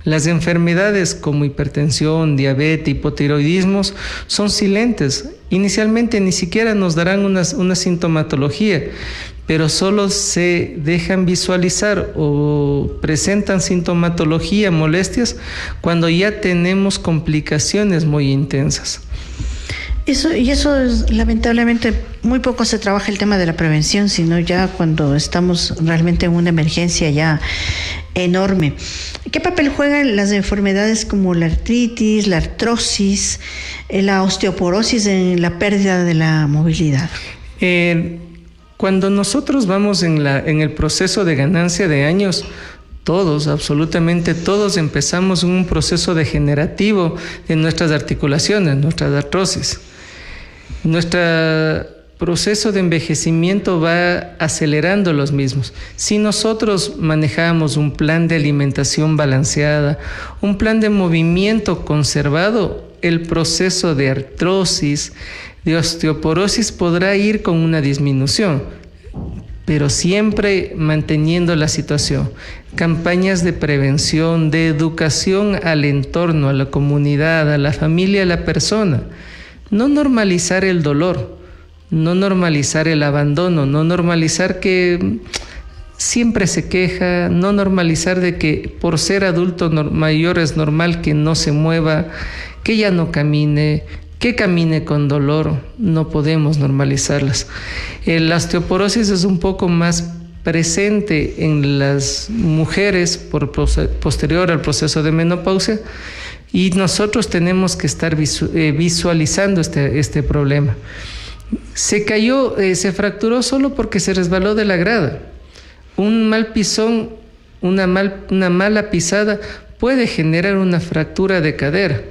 Las enfermedades como hipertensión, diabetes, hipotiroidismos son silentes. Inicialmente ni siquiera nos darán una sintomatología, pero solo se dejan visualizar o presentan sintomatología, molestias, cuando ya tenemos complicaciones muy intensas. Eso es, lamentablemente, muy poco se trabaja el tema de la prevención, sino ya cuando estamos realmente en una emergencia ya enorme. ¿Qué papel juegan las enfermedades como la artritis, la artrosis, la osteoporosis en la pérdida de la movilidad? Cuando nosotros vamos en el proceso de ganancia de años, todos, absolutamente todos, empezamos un proceso degenerativo en nuestras articulaciones, nuestras artrosis. Nuestro proceso de envejecimiento va acelerando los mismos. Si nosotros manejamos un plan de alimentación balanceada, un plan de movimiento conservado, el proceso de artrosis, de osteoporosis podrá ir con una disminución, pero siempre manteniendo la situación. Campañas de prevención, de educación al entorno, a la comunidad, a la familia, a la persona. No normalizar el dolor, no normalizar el abandono, no normalizar que siempre se queja, no normalizar de que por ser adulto mayor es normal que no se mueva, que ya no camine, que camine con dolor. No podemos normalizarlas. La osteoporosis es un poco más presente en las mujeres posterior al proceso de menopausia, y nosotros tenemos que estar visualizando este problema. Se cayó, se fracturó solo porque se resbaló de la grada. Un mal pisón, una mala pisada puede generar una fractura de cadera.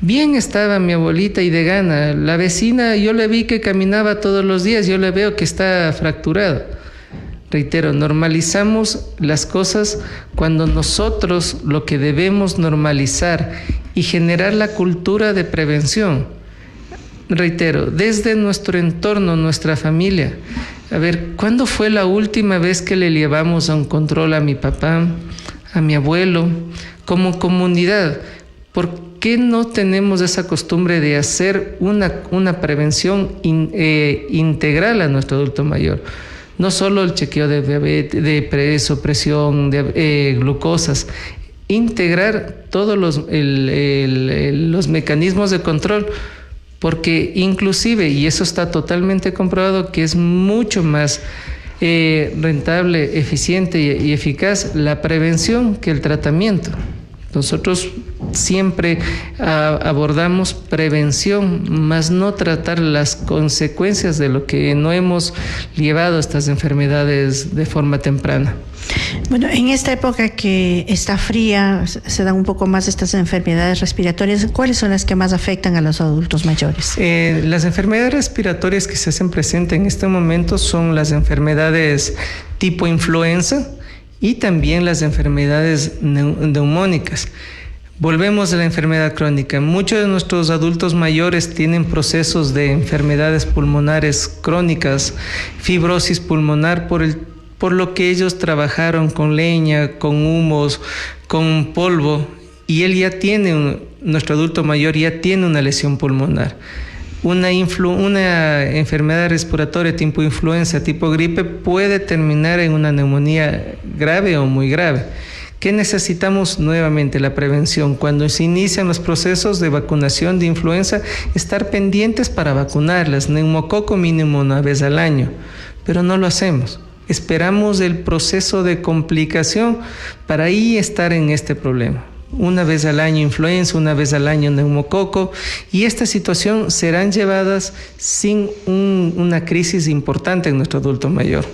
Bien estaba mi abuelita y de gana. La vecina, yo le vi que caminaba todos los días, yo le veo que está fracturada. Reitero, normalizamos las cosas cuando nosotros lo que debemos normalizar y generar la cultura de prevención. Reitero, desde nuestro entorno, nuestra familia. A ver, ¿cuándo fue la última vez que le llevamos a un control a mi papá, a mi abuelo, como comunidad? ¿Por qué no tenemos esa costumbre de hacer una prevención integral a nuestro adulto mayor? No solo el chequeo de diabetes, de peso, presión, de glucosas, integrar todos los mecanismos de control, porque inclusive, y eso está totalmente comprobado, que es mucho más rentable, eficiente y eficaz la prevención que el tratamiento. Nosotros siempre abordamos prevención, más no tratar las consecuencias de lo que no hemos llevado a estas enfermedades de forma temprana. Bueno, en esta época que está fría, se dan un poco más estas enfermedades respiratorias. ¿Cuáles son las que más afectan a los adultos mayores? Las enfermedades respiratorias que se hacen presentes en este momento son las enfermedades tipo influenza y también las enfermedades neumónicas. Volvemos a la enfermedad crónica. Muchos de nuestros adultos mayores tienen procesos de enfermedades pulmonares crónicas, fibrosis pulmonar por lo que ellos trabajaron con leña, con humos, con polvo, y nuestro adulto mayor ya tiene una lesión pulmonar. Una enfermedad respiratoria tipo influenza, tipo gripe, puede terminar en una neumonía grave o muy grave. ¿Qué necesitamos? Nuevamente la prevención. Cuando se inician los procesos de vacunación de influenza, estar pendientes para vacunarlas, neumococo mínimo una vez al año, pero no lo hacemos. Esperamos el proceso de complicación para ahí estar en este problema. Una vez al año influenza, una vez al año neumococo, y esta situación serán llevadas sin una crisis importante en nuestro adulto mayor.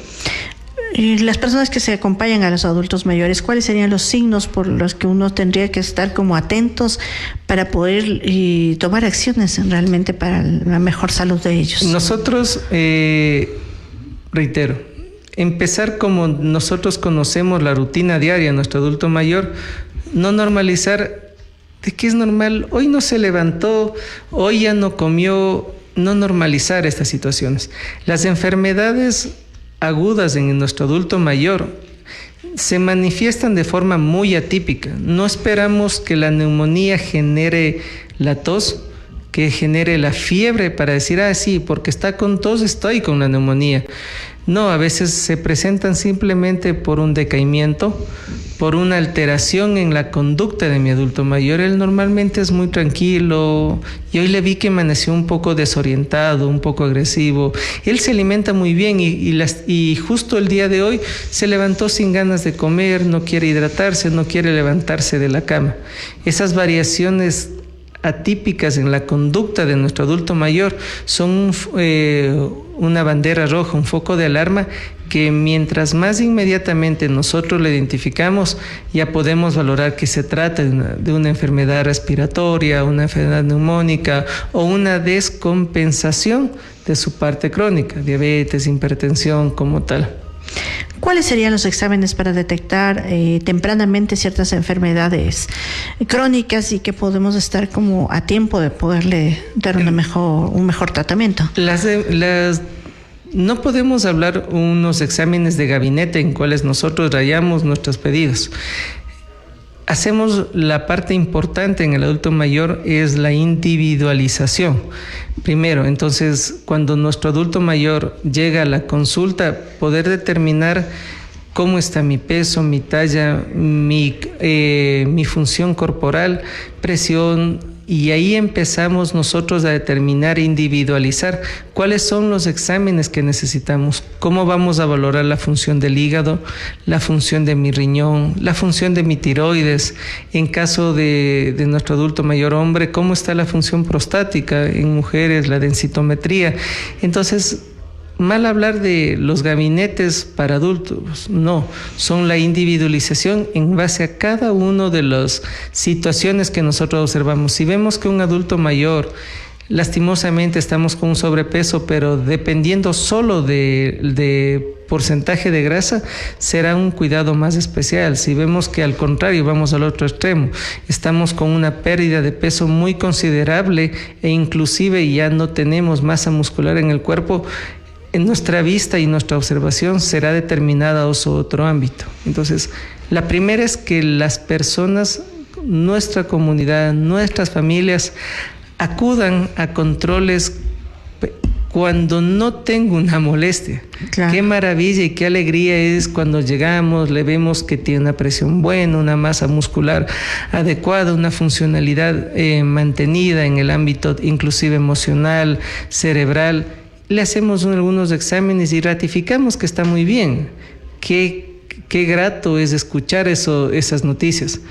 Y las personas que se acompañan a los adultos mayores, ¿cuáles serían los signos por los que uno tendría que estar como atentos para poder tomar acciones realmente para la mejor salud de ellos? Nosotros, reitero, empezar como nosotros conocemos la rutina diaria de nuestro adulto mayor, no normalizar de que es normal, hoy no se levantó, hoy ya no comió, no normalizar estas situaciones. Las enfermedades agudas en nuestro adulto mayor se manifiestan de forma muy atípica. No esperamos que la neumonía genere la tos, que genere la fiebre para decir, sí, porque está con tos, estoy con la neumonía. No, a veces se presentan simplemente por un decaimiento, por una alteración en la conducta de mi adulto mayor. Él normalmente es muy tranquilo y hoy le vi que amaneció un poco desorientado, un poco agresivo. Él se alimenta muy bien y justo el día de hoy se levantó sin ganas de comer, no quiere hidratarse, no quiere levantarse de la cama. Esas variaciones atípicas en la conducta de nuestro adulto mayor son una bandera roja, un foco de alarma que mientras más inmediatamente nosotros lo identificamos, ya podemos valorar que se trata de una enfermedad respiratoria, una enfermedad neumónica o una descompensación de su parte crónica, diabetes, hipertensión como tal. ¿Cuáles serían los exámenes para detectar tempranamente ciertas enfermedades crónicas y que podemos estar como a tiempo de poderle dar un mejor tratamiento? No podemos hablar unos exámenes de gabinete en cuales nosotros rayamos nuestros pedidos. Hacemos la parte importante en el adulto mayor es la individualización. Primero, entonces, cuando nuestro adulto mayor llega a la consulta, poder determinar cómo está mi peso, mi talla, mi función corporal, presión, y ahí empezamos nosotros a determinar, individualizar cuáles son los exámenes que necesitamos, cómo vamos a valorar la función del hígado, la función de mi riñón, la función de mi tiroides, en caso de nuestro adulto mayor hombre, cómo está la función prostática, en mujeres la densitometría. Entonces, mal hablar de los gabinetes para adultos, no, son la individualización en base a cada una de las situaciones que nosotros observamos. Si vemos que un adulto mayor, lastimosamente estamos con un sobrepeso, pero dependiendo solo de porcentaje de grasa, será un cuidado más especial. Si vemos que al contrario, vamos al otro extremo, estamos con una pérdida de peso muy considerable e inclusive ya no tenemos masa muscular en el cuerpo, en nuestra vista y nuestra observación será determinada a otro ámbito. Entonces, la primera es que las personas, nuestra comunidad, nuestras familias, acudan a controles cuando no tengo una molestia. Claro. Qué maravilla y qué alegría es cuando llegamos, le vemos que tiene una presión buena, una masa muscular adecuada, una funcionalidad mantenida en el ámbito inclusive emocional, cerebral. Le hacemos algunos exámenes y ratificamos que está muy bien. Qué grato es escuchar esas noticias.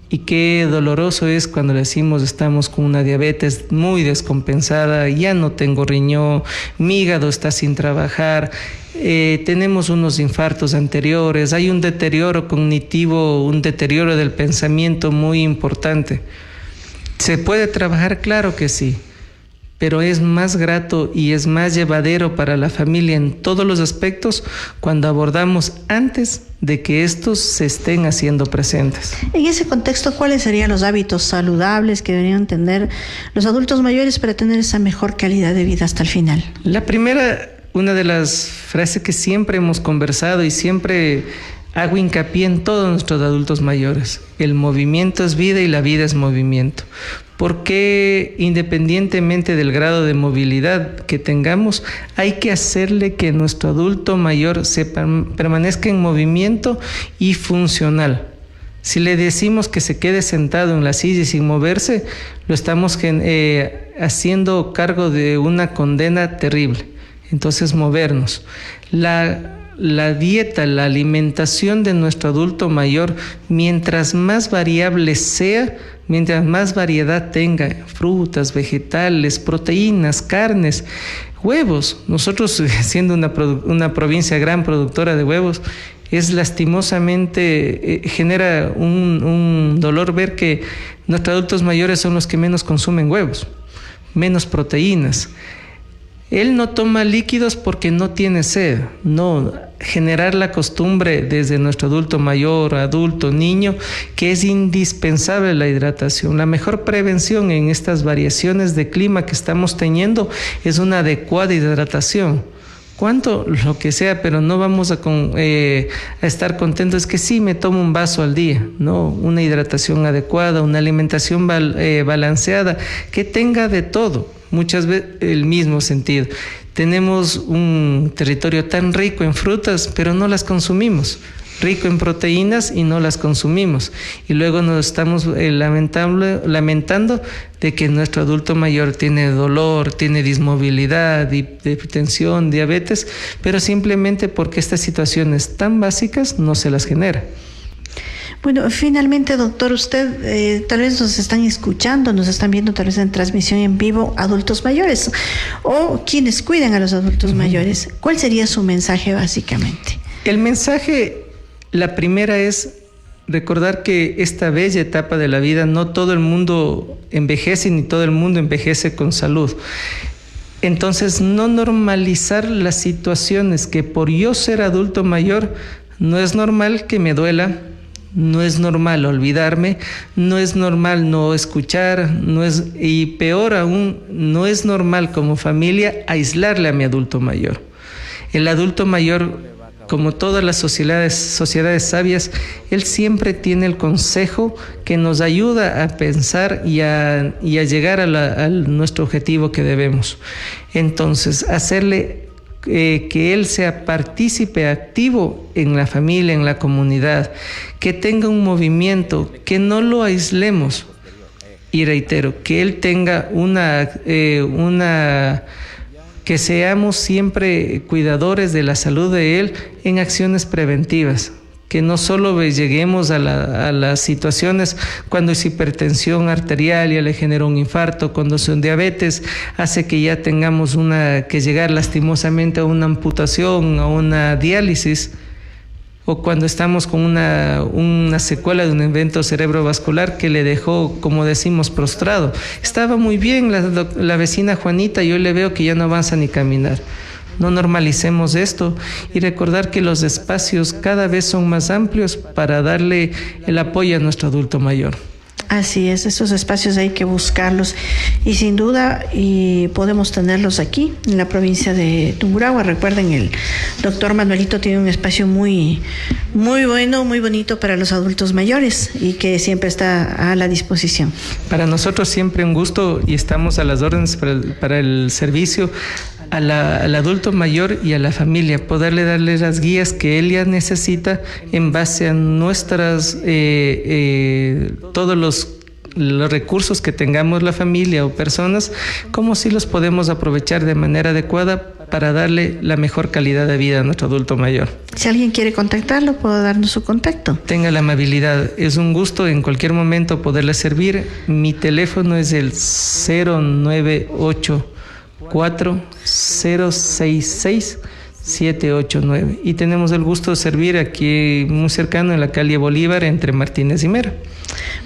Y qué doloroso es cuando le decimos estamos con una diabetes muy descompensada, ya no tengo riñón, mi hígado está sin trabajar, tenemos unos infartos anteriores, hay un deterioro cognitivo, un deterioro del pensamiento muy importante. ¿Se puede trabajar? Claro que sí. Pero es más grato y es más llevadero para la familia en todos los aspectos cuando abordamos antes de que estos se estén haciendo presentes. En ese contexto, ¿cuáles serían los hábitos saludables que deberían tener los adultos mayores para tener esa mejor calidad de vida hasta el final? La primera, una de las frases que siempre hemos conversado y siempre hago hincapié en todos nuestros adultos mayores: el movimiento es vida y la vida es movimiento. Porque independientemente del grado de movilidad que tengamos, hay que hacerle que nuestro adulto mayor permanezca en movimiento y funcional. Si le decimos que se quede sentado en la silla y sin moverse, lo estamos haciendo cargo de una condena terrible. Entonces, movernos. La dieta, la alimentación de nuestro adulto mayor, mientras más variable sea, mientras más variedad tenga, frutas, vegetales, proteínas, carnes, huevos. Nosotros, siendo una provincia gran productora de huevos, es lastimosamente, genera un dolor ver que nuestros adultos mayores son los que menos consumen huevos, menos proteínas. Él no toma líquidos porque no tiene sed. No, generar la costumbre desde nuestro adulto mayor, adulto, niño, que es indispensable la hidratación. La mejor prevención en estas variaciones de clima que estamos teniendo es una adecuada hidratación. ¿Cuánto? Lo que sea, pero no vamos a estar contentos. Es que sí, me tomo un vaso al día. No, una hidratación adecuada, una alimentación balanceada, que tenga de todo. Muchas veces el mismo sentido. Tenemos un territorio tan rico en frutas, pero no las consumimos. Rico en proteínas y no las consumimos. Y luego nos estamos lamentando de que nuestro adulto mayor tiene dolor, tiene dismovilidad, hipertensión, diabetes, pero simplemente porque estas situaciones tan básicas no se las genera. Bueno, finalmente, doctor, usted tal vez nos están escuchando, nos están viendo tal vez en transmisión en vivo adultos mayores o quienes cuidan a los adultos mayores. ¿Cuál sería su mensaje básicamente? El mensaje, la primera es recordar que esta bella etapa de la vida, no todo el mundo envejece ni todo el mundo envejece con salud. Entonces, no normalizar las situaciones que por yo ser adulto mayor, no es normal que me duela, no es normal olvidarme, no es normal no escuchar, y peor aún, no es normal como familia aislarle a mi adulto mayor. El adulto mayor, como todas las sociedades sabias, él siempre tiene el consejo que nos ayuda a pensar y a llegar a nuestro objetivo que debemos. Entonces, hacerle que él sea partícipe activo en la familia, en la comunidad, que tenga un movimiento, que no lo aislemos. Y reitero, que él tenga que seamos siempre cuidadores de la salud de él en acciones preventivas, que no solo lleguemos a las situaciones cuando es hipertensión arterial, ya le genera un infarto, cuando son diabetes, hace que ya tengamos que llegar lastimosamente a una amputación, a una diálisis, o cuando estamos con una secuela de un evento cerebrovascular que le dejó, como decimos, prostrado. Estaba muy bien la vecina Juanita, yo le veo que ya no avanza ni caminar. No normalicemos esto y recordar que los espacios cada vez son más amplios para darle el apoyo a nuestro adulto mayor. Así es, esos espacios hay que buscarlos y sin duda podemos tenerlos aquí en la provincia de Tungurahua. Recuerden, el doctor Manuelito tiene un espacio muy bueno, muy bonito para los adultos mayores y que siempre está a la disposición. Para nosotros siempre un gusto y estamos a las órdenes para el servicio al adulto mayor y a la familia, poderle darle las guías que él ya necesita en base a nuestras, todos los recursos que tengamos la familia o personas, como si los podemos aprovechar de manera adecuada para darle la mejor calidad de vida a nuestro adulto mayor. Si alguien quiere contactarlo, puedo darnos su contacto. Tenga la amabilidad, es un gusto en cualquier momento poderle servir. Mi teléfono es el 098-4066-789 y tenemos el gusto de servir aquí muy cercano en la calle Bolívar entre Martínez y Mera.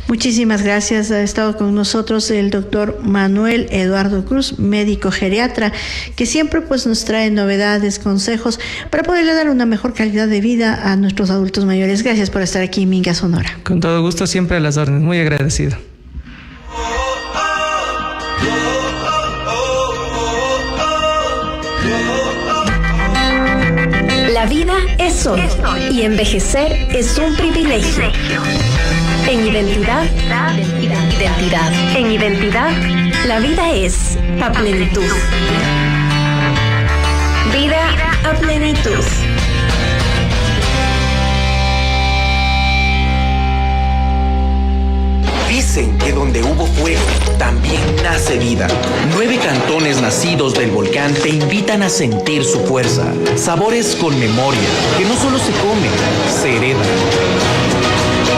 Muchísimas gracias. Ha estado con nosotros el doctor Manuel Eduardo Cruz, médico geriatra, que siempre nos trae novedades, consejos para poderle dar una mejor calidad de vida a nuestros adultos mayores. Gracias por estar aquí en Minga, Sonora. Con todo gusto, siempre a las órdenes. Muy agradecido. La vida es hoy y envejecer es un privilegio. En identidad, la vida es a plenitud. Vida a plenitud. Dicen que donde hubo fuego, también nace vida. 9 cantones nacidos del volcán te invitan a sentir su fuerza. Sabores con memoria, que no solo se comen, se heredan.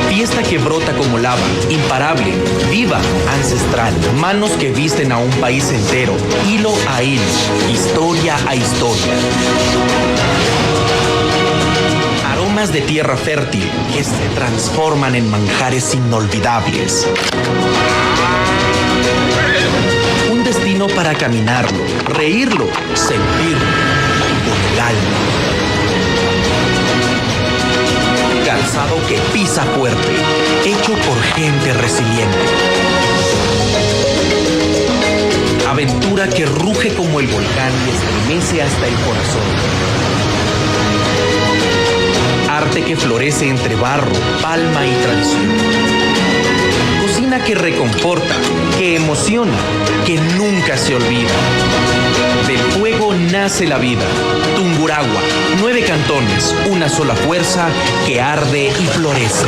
Fiesta que brota como lava, imparable, viva, ancestral. Manos que visten a un país entero, hilo a hilo, historia a historia. Aromas de tierra fértil que se transforman en manjares inolvidables. Un destino para caminarlo, reírlo, sentirlo con el alma. Calzado que pisa fuerte, hecho por gente resiliente. Aventura que ruge como el volcán y estremece hasta el corazón. Arte que florece entre barro, palma y tradición. Cocina que reconforta, que emociona, que nunca se olvida. Del fuego nace la vida. Tungurahua, 9 cantones, una sola fuerza que arde y florece.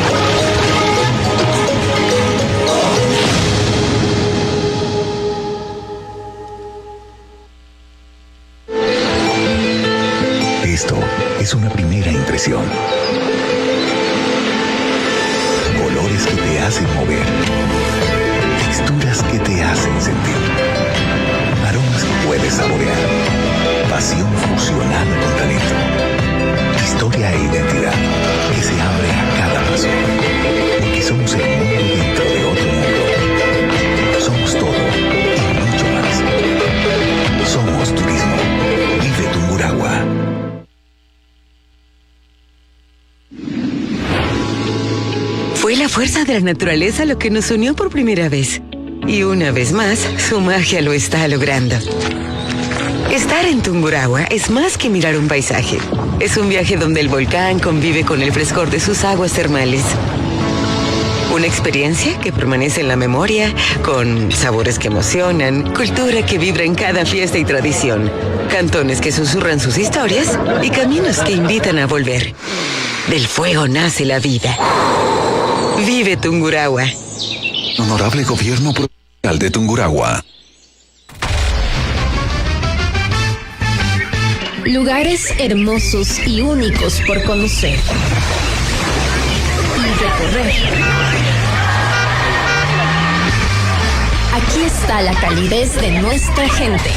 Esto es una primera impresión. Colores que te hacen mover. Texturas que te hacen sentir. Aromas que puedes saborear. Pasión fusionada con talento. Historia e identidad que se abre a cada paso. Porque somos el mundo dentro de otro mundo. Somos todo y mucho más. Somos la fuerza de la naturaleza lo que nos unió por primera vez. Y una vez más, su magia lo está logrando. Estar en Tungurahua es más que mirar un paisaje. Es un viaje donde el volcán convive con el frescor de sus aguas termales. Una experiencia que permanece en la memoria, con sabores que emocionan, cultura que vibra en cada fiesta y tradición, cantones que susurran sus historias y caminos que invitan a volver. Del fuego nace la vida. Vive Tungurahua. Honorable Gobierno Provincial de Tungurahua. Lugares hermosos y únicos por conocer y recorrer. Aquí está la calidez de nuestra gente,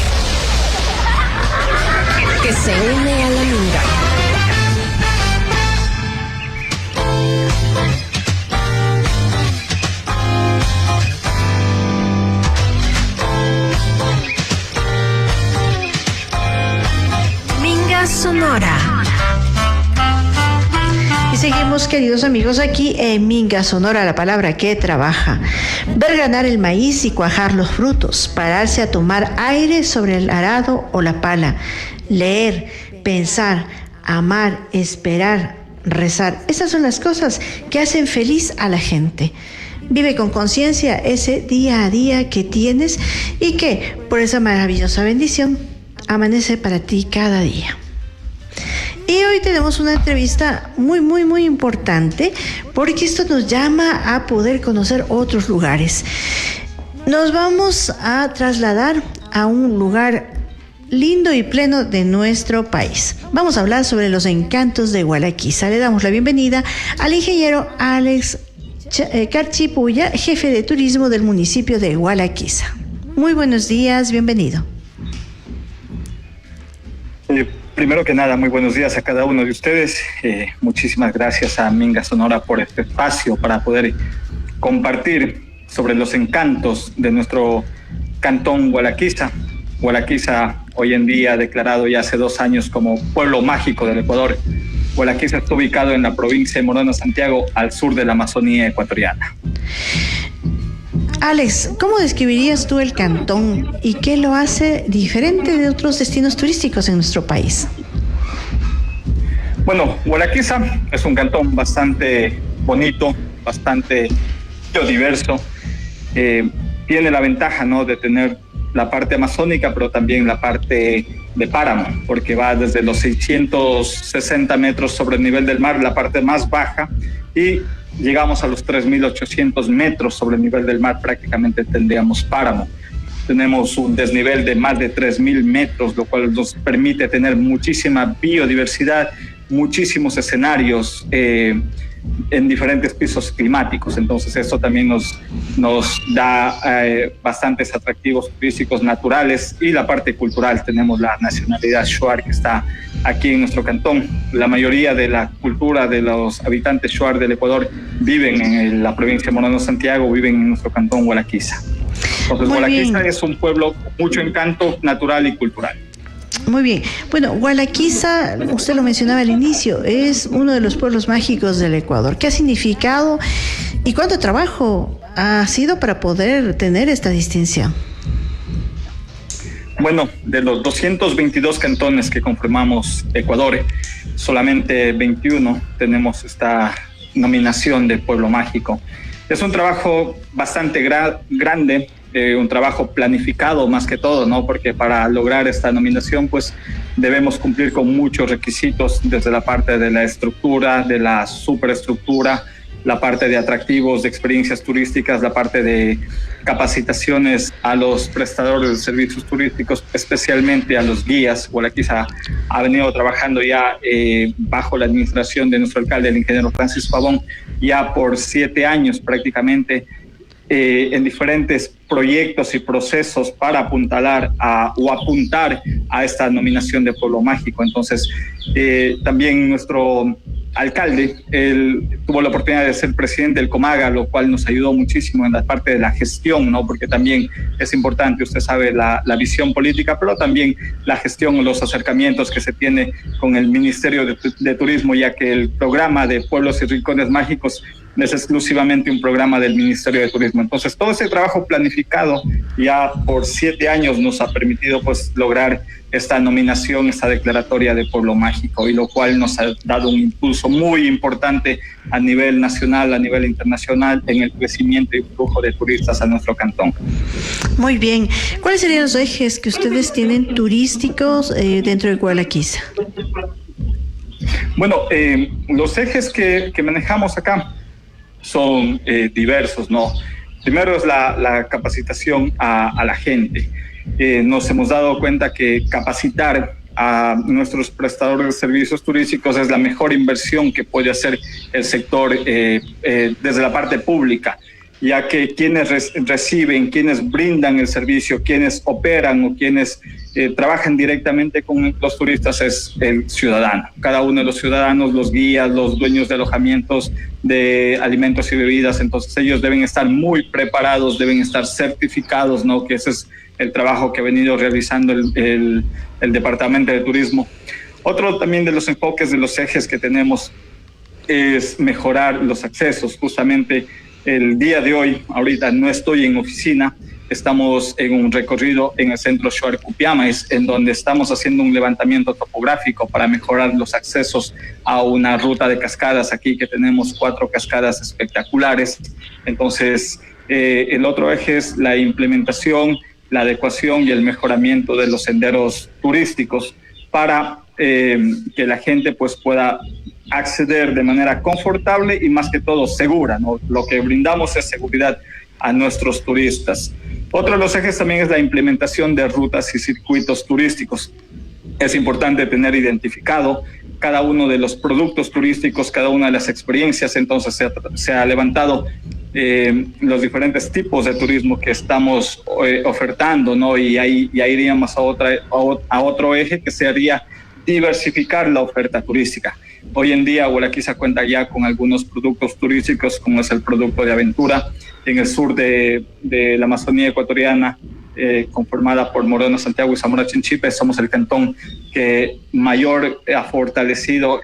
que se une a la Minga. Sonora. Y seguimos, queridos amigos, aquí en Minga Sonora, la palabra que trabaja. Ver ganar el maíz y cuajar los frutos, pararse a tomar aire sobre el arado o la pala, leer, pensar, amar, esperar, rezar. Esas son las cosas que hacen feliz a la gente. Vive con conciencia ese día a día que tienes y que, por esa maravillosa bendición, amanece para ti cada día. Y hoy tenemos una entrevista muy importante, porque esto nos llama a poder conocer otros lugares. Nos vamos a trasladar a un lugar lindo y pleno de nuestro país. Vamos a hablar sobre los encantos de Gualaquiza. Le damos la bienvenida al ingeniero Alex Carchipulla, jefe de turismo del municipio de Gualaquiza. Muy buenos días, bienvenido. Primero que nada, muy buenos días a cada uno de ustedes. Muchísimas gracias a Minga Sonora por este espacio para poder compartir sobre los encantos de nuestro cantón Gualaquiza. Gualaquiza, hoy en día declarado ya hace 2 años como pueblo mágico del Ecuador. Gualaquiza está ubicado en la provincia de Morona, Santiago, al sur de la Amazonía ecuatoriana. Alex, ¿cómo describirías tú el cantón y qué lo hace diferente de otros destinos turísticos en nuestro país? Bueno, Gualaquiza es un cantón bastante bonito, bastante biodiverso. Tiene la ventaja, ¿no?, de tener la parte amazónica, pero también la parte de páramo, porque va desde los 660 metros sobre el nivel del mar, la parte más baja, y llegamos a los 3.800 metros sobre el nivel del mar, prácticamente tendríamos páramo. Tenemos un desnivel de más de 3.000 metros, lo cual nos permite tener muchísima biodiversidad, muchísimos escenarios en diferentes pisos climáticos. Entonces eso también nos da bastantes atractivos turísticos naturales, y la parte cultural. Tenemos la nacionalidad shuar que está aquí en nuestro cantón. La mayoría de la cultura de los habitantes shuar del Ecuador viven en la provincia de Morona, Santiago, viven en nuestro cantón Gualaquiza. Entonces Gualaquiza es un pueblo con mucho encanto natural y cultural. Muy bien. Bueno, Gualaquiza, usted lo mencionaba al inicio, es uno de los pueblos mágicos del Ecuador. ¿Qué ha significado y cuánto trabajo ha sido para poder tener esta distinción? Bueno, de los 222 cantones que conformamos Ecuador, solamente 21 tenemos esta nominación de pueblo mágico. Es un trabajo bastante grande, un trabajo planificado más que todo, ¿no? Porque para lograr esta nominación, pues debemos cumplir con muchos requisitos, desde la parte de la estructura, de la superestructura, la parte de atractivos, de experiencias turísticas, la parte de capacitaciones a los prestadores de servicios turísticos, especialmente a los guías. Gualaquiza ha venido trabajando ya bajo la administración de nuestro alcalde, el ingeniero Francis Pavón, ya por 7 años prácticamente, en diferentes proyectos y procesos para apuntar a esta nominación de pueblo mágico. Entonces, también nuestro alcalde, él tuvo la oportunidad de ser presidente del Comaga, lo cual nos ayudó muchísimo en la parte de la gestión, ¿no? Porque también es importante, usted sabe, la visión política, pero también la gestión, los acercamientos que se tiene con el Ministerio de Turismo, ya que el programa de Pueblos y Rincones Mágicos es exclusivamente un programa del Ministerio de Turismo. Entonces, todo ese trabajo planificado ya por 7 años nos ha permitido pues lograr esta nominación, esta declaratoria de pueblo mágico, y lo cual nos ha dado un impulso muy importante a nivel nacional, a nivel internacional, en el crecimiento y flujo de turistas a nuestro cantón. Muy bien. ¿Cuáles serían los ejes que ustedes tienen turísticos dentro de Gualaquiza? Bueno, los ejes que manejamos acá son diversos, ¿no? Primero es la capacitación a la gente. Nos hemos dado cuenta que capacitar a nuestros prestadores de servicios turísticos es la mejor inversión que puede hacer el sector desde la parte pública, ya que quienes reciben, quienes brindan el servicio, quienes operan o quienes trabajan directamente con los turistas es el ciudadano. Cada uno de los ciudadanos, los guías, los dueños de alojamientos, de alimentos y bebidas, entonces ellos deben estar muy preparados, deben estar certificados, ¿no? Que ese es el trabajo que ha venido realizando el Departamento de Turismo. Otro también de los enfoques, de los ejes que tenemos, es mejorar los accesos. Justamente el día de hoy, ahorita no estoy en oficina, estamos en un recorrido en el centro Shuar Cupiamais, en donde estamos haciendo un levantamiento topográfico para mejorar los accesos a una ruta de cascadas aquí, que tenemos 4 cascadas espectaculares. Entonces, el otro eje es la implementación, la adecuación y el mejoramiento de los senderos turísticos para que la gente pues pueda acceder de manera confortable y más que todo segura, ¿no? Lo que brindamos es seguridad a nuestros turistas. Otro de los ejes también es la implementación de rutas y circuitos turísticos. Es importante tener identificado cada uno de los productos turísticos, cada una de las experiencias. Entonces se ha levantado los diferentes tipos de turismo que estamos ofertando, ¿no? Y ahí ya iríamos a otro eje, que sería diversificar la oferta turística. Hoy en día Gualaquiza cuenta ya con algunos productos turísticos, como es el producto de aventura en el sur de la Amazonía ecuatoriana, conformada por Morona, Santiago y Zamora Chinchipe. Somos el cantón que mayor ha fortalecido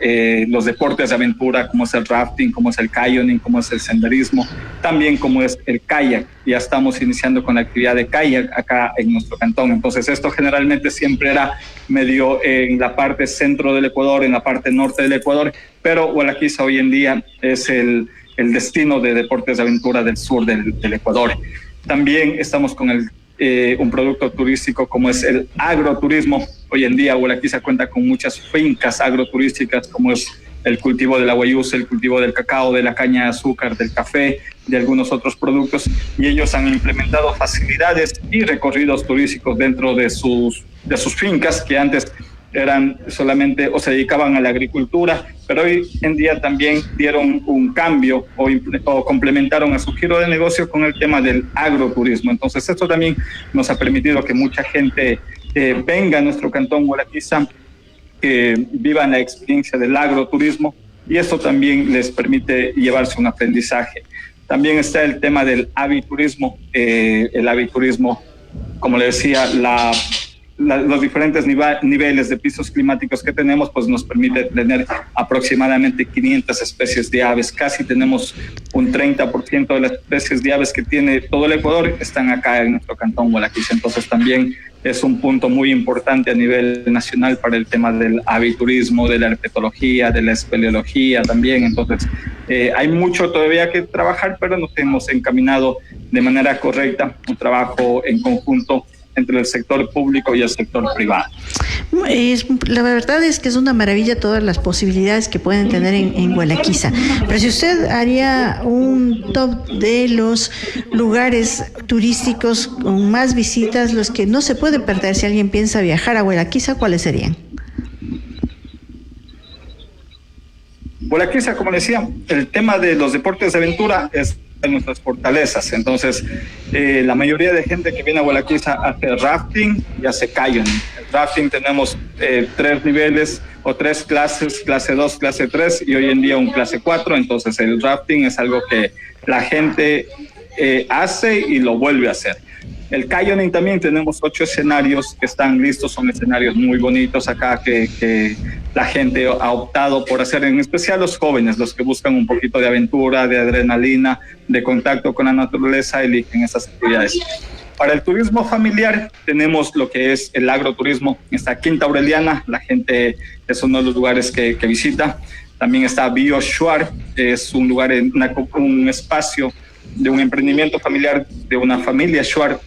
los deportes de aventura, como es el rafting, como es el kayaking, como es el senderismo, también como es el kayak. Ya estamos iniciando con la actividad de kayak acá en nuestro cantón. Entonces esto generalmente siempre era medio en la parte centro del Ecuador, en la parte norte del Ecuador, pero Gualaquiza hoy en día es el destino de deportes de aventura del sur del Ecuador. También estamos con un producto turístico como es el agroturismo. Hoy en día Gualaquiza cuenta con muchas fincas agroturísticas, como es el cultivo de la guayusa, el cultivo del cacao, de la caña de azúcar, del café, de algunos otros productos, y ellos han implementado facilidades y recorridos turísticos dentro de sus fincas, que antes eran solamente o se dedicaban a la agricultura, pero hoy en día también dieron un cambio o complementaron a su giro de negocio con el tema del agroturismo. Entonces esto también nos ha permitido que mucha gente venga a nuestro cantón Gualaquiza, que vivan la experiencia del agroturismo, y esto también les permite llevarse un aprendizaje. También está el tema del aviturismo. El aviturismo, como le decía, los diferentes niveles de pisos climáticos que tenemos, pues nos permite tener aproximadamente 500 especies de aves. Casi tenemos un 30% de las especies de aves que tiene todo el Ecuador, están acá en nuestro cantón Gualaquiza. Entonces también es un punto muy importante a nivel nacional para el tema del aviturismo, de la herpetología, de la espeleología también. Entonces hay mucho todavía que trabajar, pero nos hemos encaminado de manera correcta, un trabajo en conjunto entre el sector público y el sector privado. La verdad es que es una maravilla todas las posibilidades que pueden tener en Gualaquiza. Pero si usted haría un top de los lugares turísticos con más visitas, los que no se puede perder si alguien piensa viajar a Gualaquiza, ¿cuáles serían? Gualaquiza, como decía, el tema de los deportes de aventura es de nuestras fortalezas. Entonces, la mayoría de gente que viene a Gualaquiza hace rafting y hace kayaking. El rafting tenemos 3 niveles o 3 clases, clase 2, clase 3 y hoy en día un clase 4. Entonces, el rafting es algo que la gente hace y lo vuelve a hacer. El canyoning también tenemos 8 escenarios que están listos, son escenarios muy bonitos acá que la gente ha optado por hacer, en especial los jóvenes, los que buscan un poquito de aventura, de adrenalina, de contacto con la naturaleza, eligen esas actividades. Para el turismo familiar tenemos lo que es el agroturismo, está Quinta Aureliana, la gente es uno de los lugares que visita. También está Bio Shuar, es un lugar, un espacio de un emprendimiento familiar de una familia Shuar,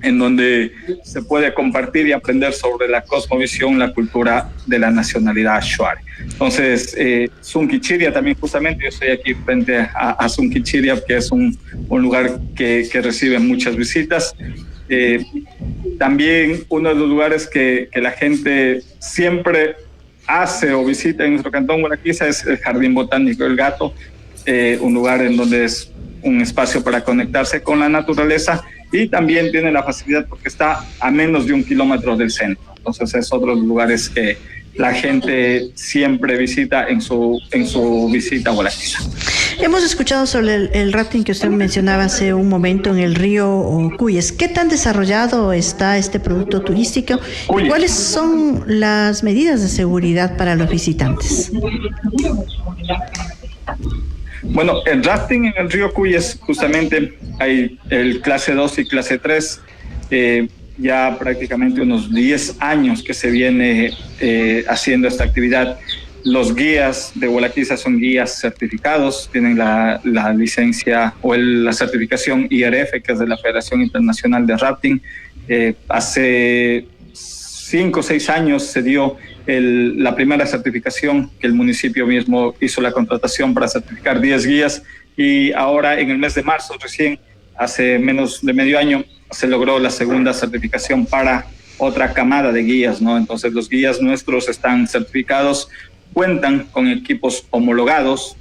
en donde se puede compartir y aprender sobre la cosmovisión, la cultura de la nacionalidad Shuar. Entonces, Zunquichiria también, justamente, yo estoy aquí frente a Zunquichiria, que es un lugar que recibe muchas visitas. También uno de los lugares que la gente siempre hace o visita en nuestro cantón Gualaquiza es el Jardín Botánico del Gato, un lugar en donde es un espacio para conectarse con la naturaleza, y también tiene la facilidad porque está a menos de 1 kilómetro del centro. Entonces es otro de los lugares que la gente siempre visita en su visita a Gualaquiza. Hemos escuchado sobre el rafting que usted mencionaba hace un momento en el río Cuyes. ¿Qué tan desarrollado está este producto turístico? ¿Y cuáles son las medidas de seguridad para los visitantes? Bueno, el rafting en el río Cuyes, justamente hay el clase 2 y clase 3, ya prácticamente unos 10 años que se viene haciendo esta actividad. Los guías de Gualaquiza son guías certificados, tienen la licencia o la certificación IRF, que es de la Federación Internacional de Rafting. Hace 5 o 6 años se dio la primera certificación, que el municipio mismo hizo la contratación para certificar 10 guías, y ahora en el mes de marzo, recién hace menos de medio año, se logró la segunda certificación para otra camada de guías, ¿no? Entonces los guías nuestros están certificados, cuentan con equipos homologados,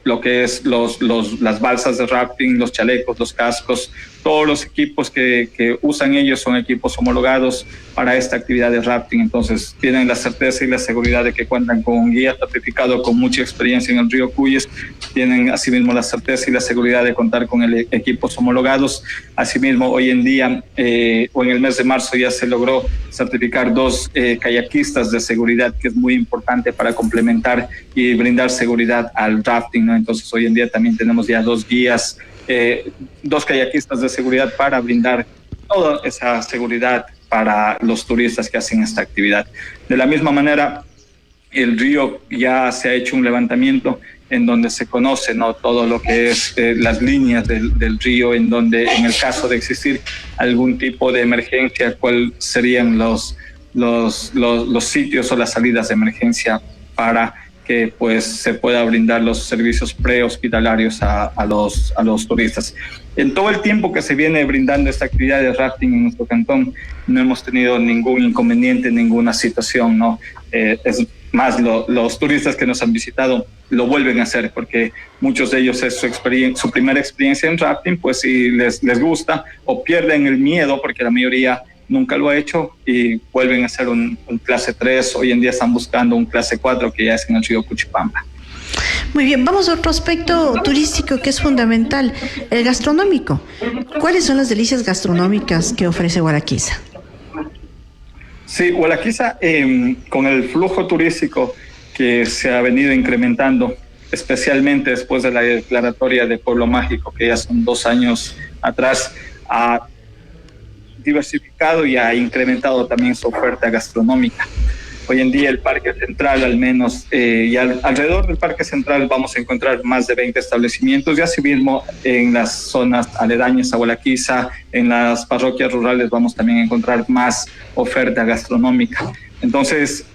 lo que es las balsas de rafting, los chalecos, los cascos, todos los equipos que usan ellos son equipos homologados para esta actividad de rafting. Entonces tienen la certeza y la seguridad de que cuentan con un guía certificado con mucha experiencia en el río Cuyes. Tienen asimismo la certeza y la seguridad de contar con equipos homologados. Asimismo, hoy en día o en el mes de marzo ya se logró certificar 2 kayakistas de seguridad, que es muy importante para complementar y brindar seguridad al rafting, ¿no? Entonces hoy en día también tenemos ya 2 guías, 2 kayakistas de seguridad para brindar toda esa seguridad para los turistas que hacen esta actividad. De la misma manera, el río ya se ha hecho un levantamiento en donde se conoce, ¿no?, todo lo que es las líneas del río, en donde en el caso de existir algún tipo de emergencia, cuáles serían los sitios o las salidas de emergencia para que pues se pueda brindar los servicios prehospitalarios a los turistas. En todo el tiempo que se viene brindando esta actividad de rafting en nuestro cantón, no hemos tenido ningún inconveniente, ninguna situación, ¿no? Es más, los turistas que nos han visitado lo vuelven a hacer, porque muchos de ellos es su primera experiencia en rafting, pues si les gusta o pierden el miedo, porque la mayoría nunca lo ha hecho, y vuelven a hacer un clase 3. Hoy en día están buscando un clase 4, que ya es en el río Cuchipamba. Muy bien, vamos a otro aspecto turístico que es fundamental, el gastronómico. ¿Cuáles son las delicias gastronómicas que ofrece Gualaquiza? Sí, Gualaquiza, con el flujo turístico que se ha venido incrementando, especialmente después de la declaratoria de Pueblo Mágico, que ya son 2 años atrás, ha diversificado y ha incrementado también su oferta gastronómica. Hoy en día el Parque Central, al menos, y alrededor del Parque Central vamos a encontrar más de 20 establecimientos, y asimismo en las zonas aledañas a Gualaquiza, en las parroquias rurales, vamos también a encontrar más oferta gastronómica. Entonces,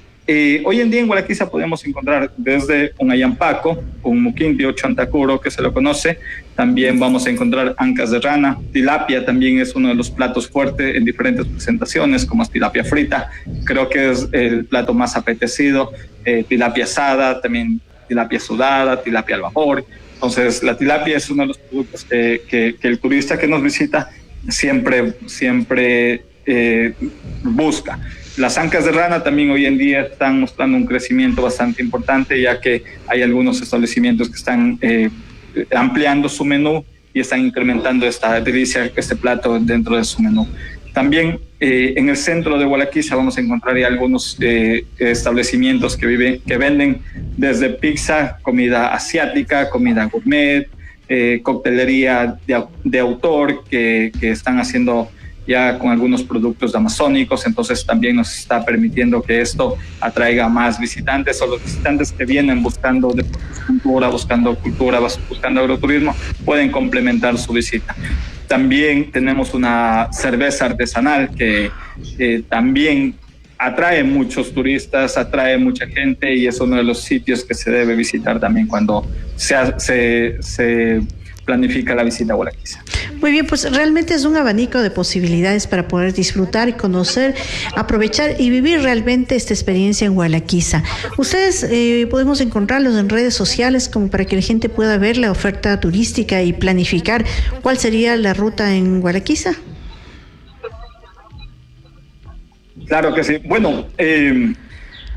hoy en día en Gualaquiza podemos encontrar desde un ayampaco, un muquinti o chantacuro, que se lo conoce. También vamos a encontrar ancas de rana. Tilapia también es uno de los platos fuertes en diferentes presentaciones, como es tilapia frita. Creo que es el plato más apetecido. Tilapia asada, también tilapia sudada, tilapia al vapor. Entonces, la tilapia es uno de los productos que el turista que nos visita siempre busca. Las ancas de rana también hoy en día están mostrando un crecimiento bastante importante, ya que hay algunos establecimientos que están ampliando su menú y están incrementando esta delicia, este plato dentro de su menú. También en el centro de Gualaquiza vamos a encontrar ya algunos establecimientos que venden desde pizza, comida asiática, comida gourmet, coctelería de autor que están haciendo ya con algunos productos amazónicos. Entonces también nos está permitiendo que esto atraiga más visitantes, o los visitantes que vienen buscando cultura, buscando agroturismo, pueden complementar su visita. También tenemos una cerveza artesanal que también atrae muchos turistas, atrae mucha gente, y es uno de los sitios que se debe visitar también cuando se planifica la visita a Gualaquiza. Muy bien, pues realmente es un abanico de posibilidades para poder disfrutar y conocer, aprovechar y vivir realmente esta experiencia en Gualaquiza. Ustedes podemos encontrarlos en redes sociales como para que la gente pueda ver la oferta turística y planificar cuál sería la ruta en Gualaquiza. Claro que sí. Bueno,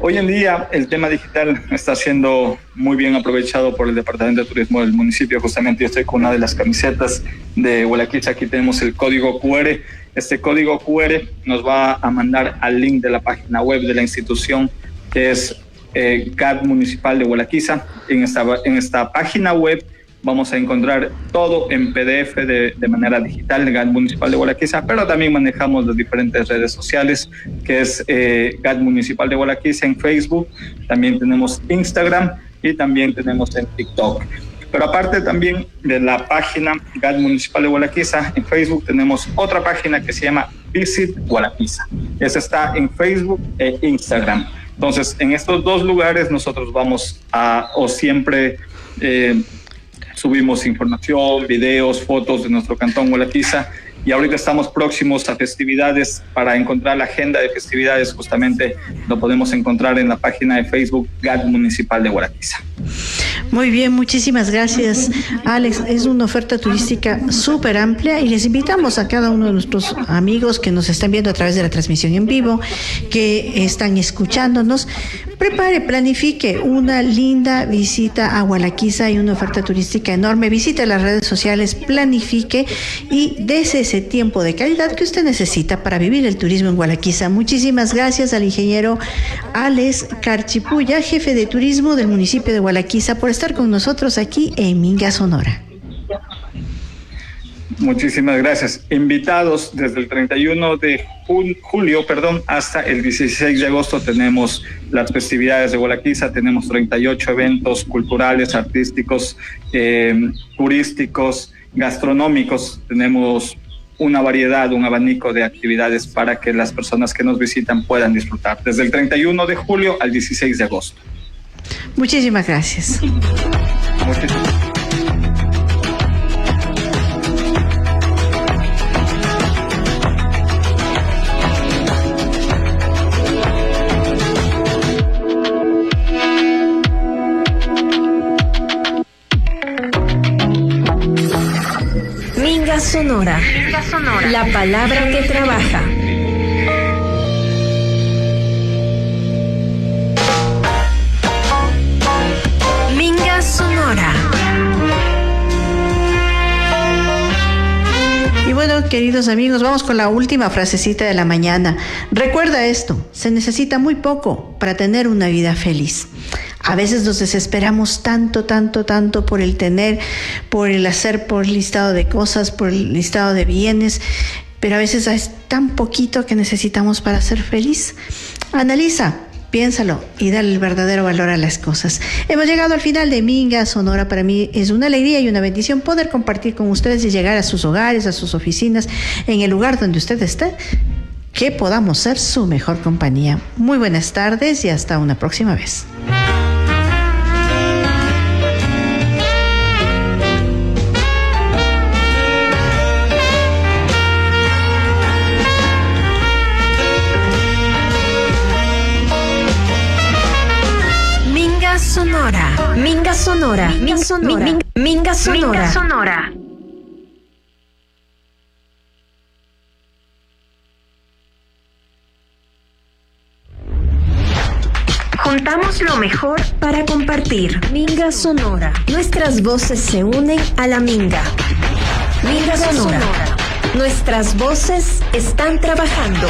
hoy en día el tema digital está siendo muy bien aprovechado por el Departamento de Turismo del municipio. Justamente yo estoy con una de las camisetas de Gualaquiza. Aquí tenemos el código QR. Este código QR nos va a mandar al link de la página web de la institución, que es GAT Municipal de Gualaquiza. En esta página web vamos a encontrar todo en PDF de manera digital, GAT Municipal de Gualaquiza, pero también manejamos las diferentes redes sociales, que es GAT Municipal de Gualaquiza en Facebook, también tenemos Instagram y también tenemos en TikTok. Pero aparte también de la página GAT Municipal de Gualaquiza, en Facebook tenemos otra página que se llama Visit Gualaquiza. Esa está en Facebook e Instagram. Entonces, en estos dos lugares nosotros vamos siempre subimos información, videos, fotos de nuestro cantón Gualaquiza, y ahorita estamos próximos a festividades. Para encontrar la agenda de festividades justamente lo podemos encontrar en la página de Facebook GAT Municipal de Gualaquiza. Muy bien, muchísimas gracias, Alex. Es una oferta turística súper amplia y les invitamos a cada uno de nuestros amigos que nos están viendo a través de la transmisión en vivo, que están escuchándonos. Planifique una linda visita a Gualaquiza y una oferta turística enorme. Visite las redes sociales, planifique y dese ese tiempo de calidad que usted necesita para vivir el turismo en Gualaquiza. Muchísimas gracias al ingeniero Alex Carchipulla, jefe de turismo del municipio de Gualaquiza, por estar con nosotros aquí en Minga, Sonora. Muchísimas gracias. Invitados desde el 31 de julio hasta el 16 de agosto tenemos las festividades de Gualaquiza. Tenemos 38 eventos culturales, artísticos, turísticos, gastronómicos. Tenemos una variedad, un abanico de actividades para que las personas que nos visitan puedan disfrutar desde el 31 de julio al 16 de agosto. Muchísimas gracias. Minga Sonora. La palabra que trabaja. Minga Sonora. Y bueno, queridos amigos, vamos con la última frasecita de la mañana. Recuerda esto: se necesita muy poco para tener una vida feliz. A veces nos desesperamos tanto por el tener, por el hacer, por el listado de cosas, por el listado de bienes, pero a veces es tan poquito que necesitamos para ser feliz. Analiza, piénsalo y dale el verdadero valor a las cosas. Hemos llegado al final de Minga Sonora. Para mí es una alegría y una bendición poder compartir con ustedes y llegar a sus hogares, a sus oficinas, en el lugar donde usted esté, que podamos ser su mejor compañía. Muy buenas tardes y hasta una próxima vez. Sonora. Minga Sonora. Minga Sonora. Minga Sonora. Minga Sonora. Juntamos lo mejor para compartir. Minga Sonora. Nuestras voces se unen a la minga. Minga Sonora. Nuestras voces están trabajando.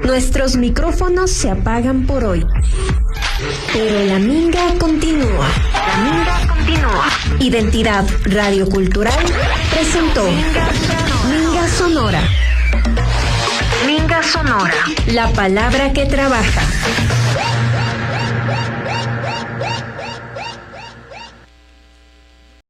Nuestros micrófonos se apagan por hoy, pero la minga continúa. La minga continúa. Identidad Radiocultural presentó Minga Sonora. Minga Sonora. La palabra que trabaja.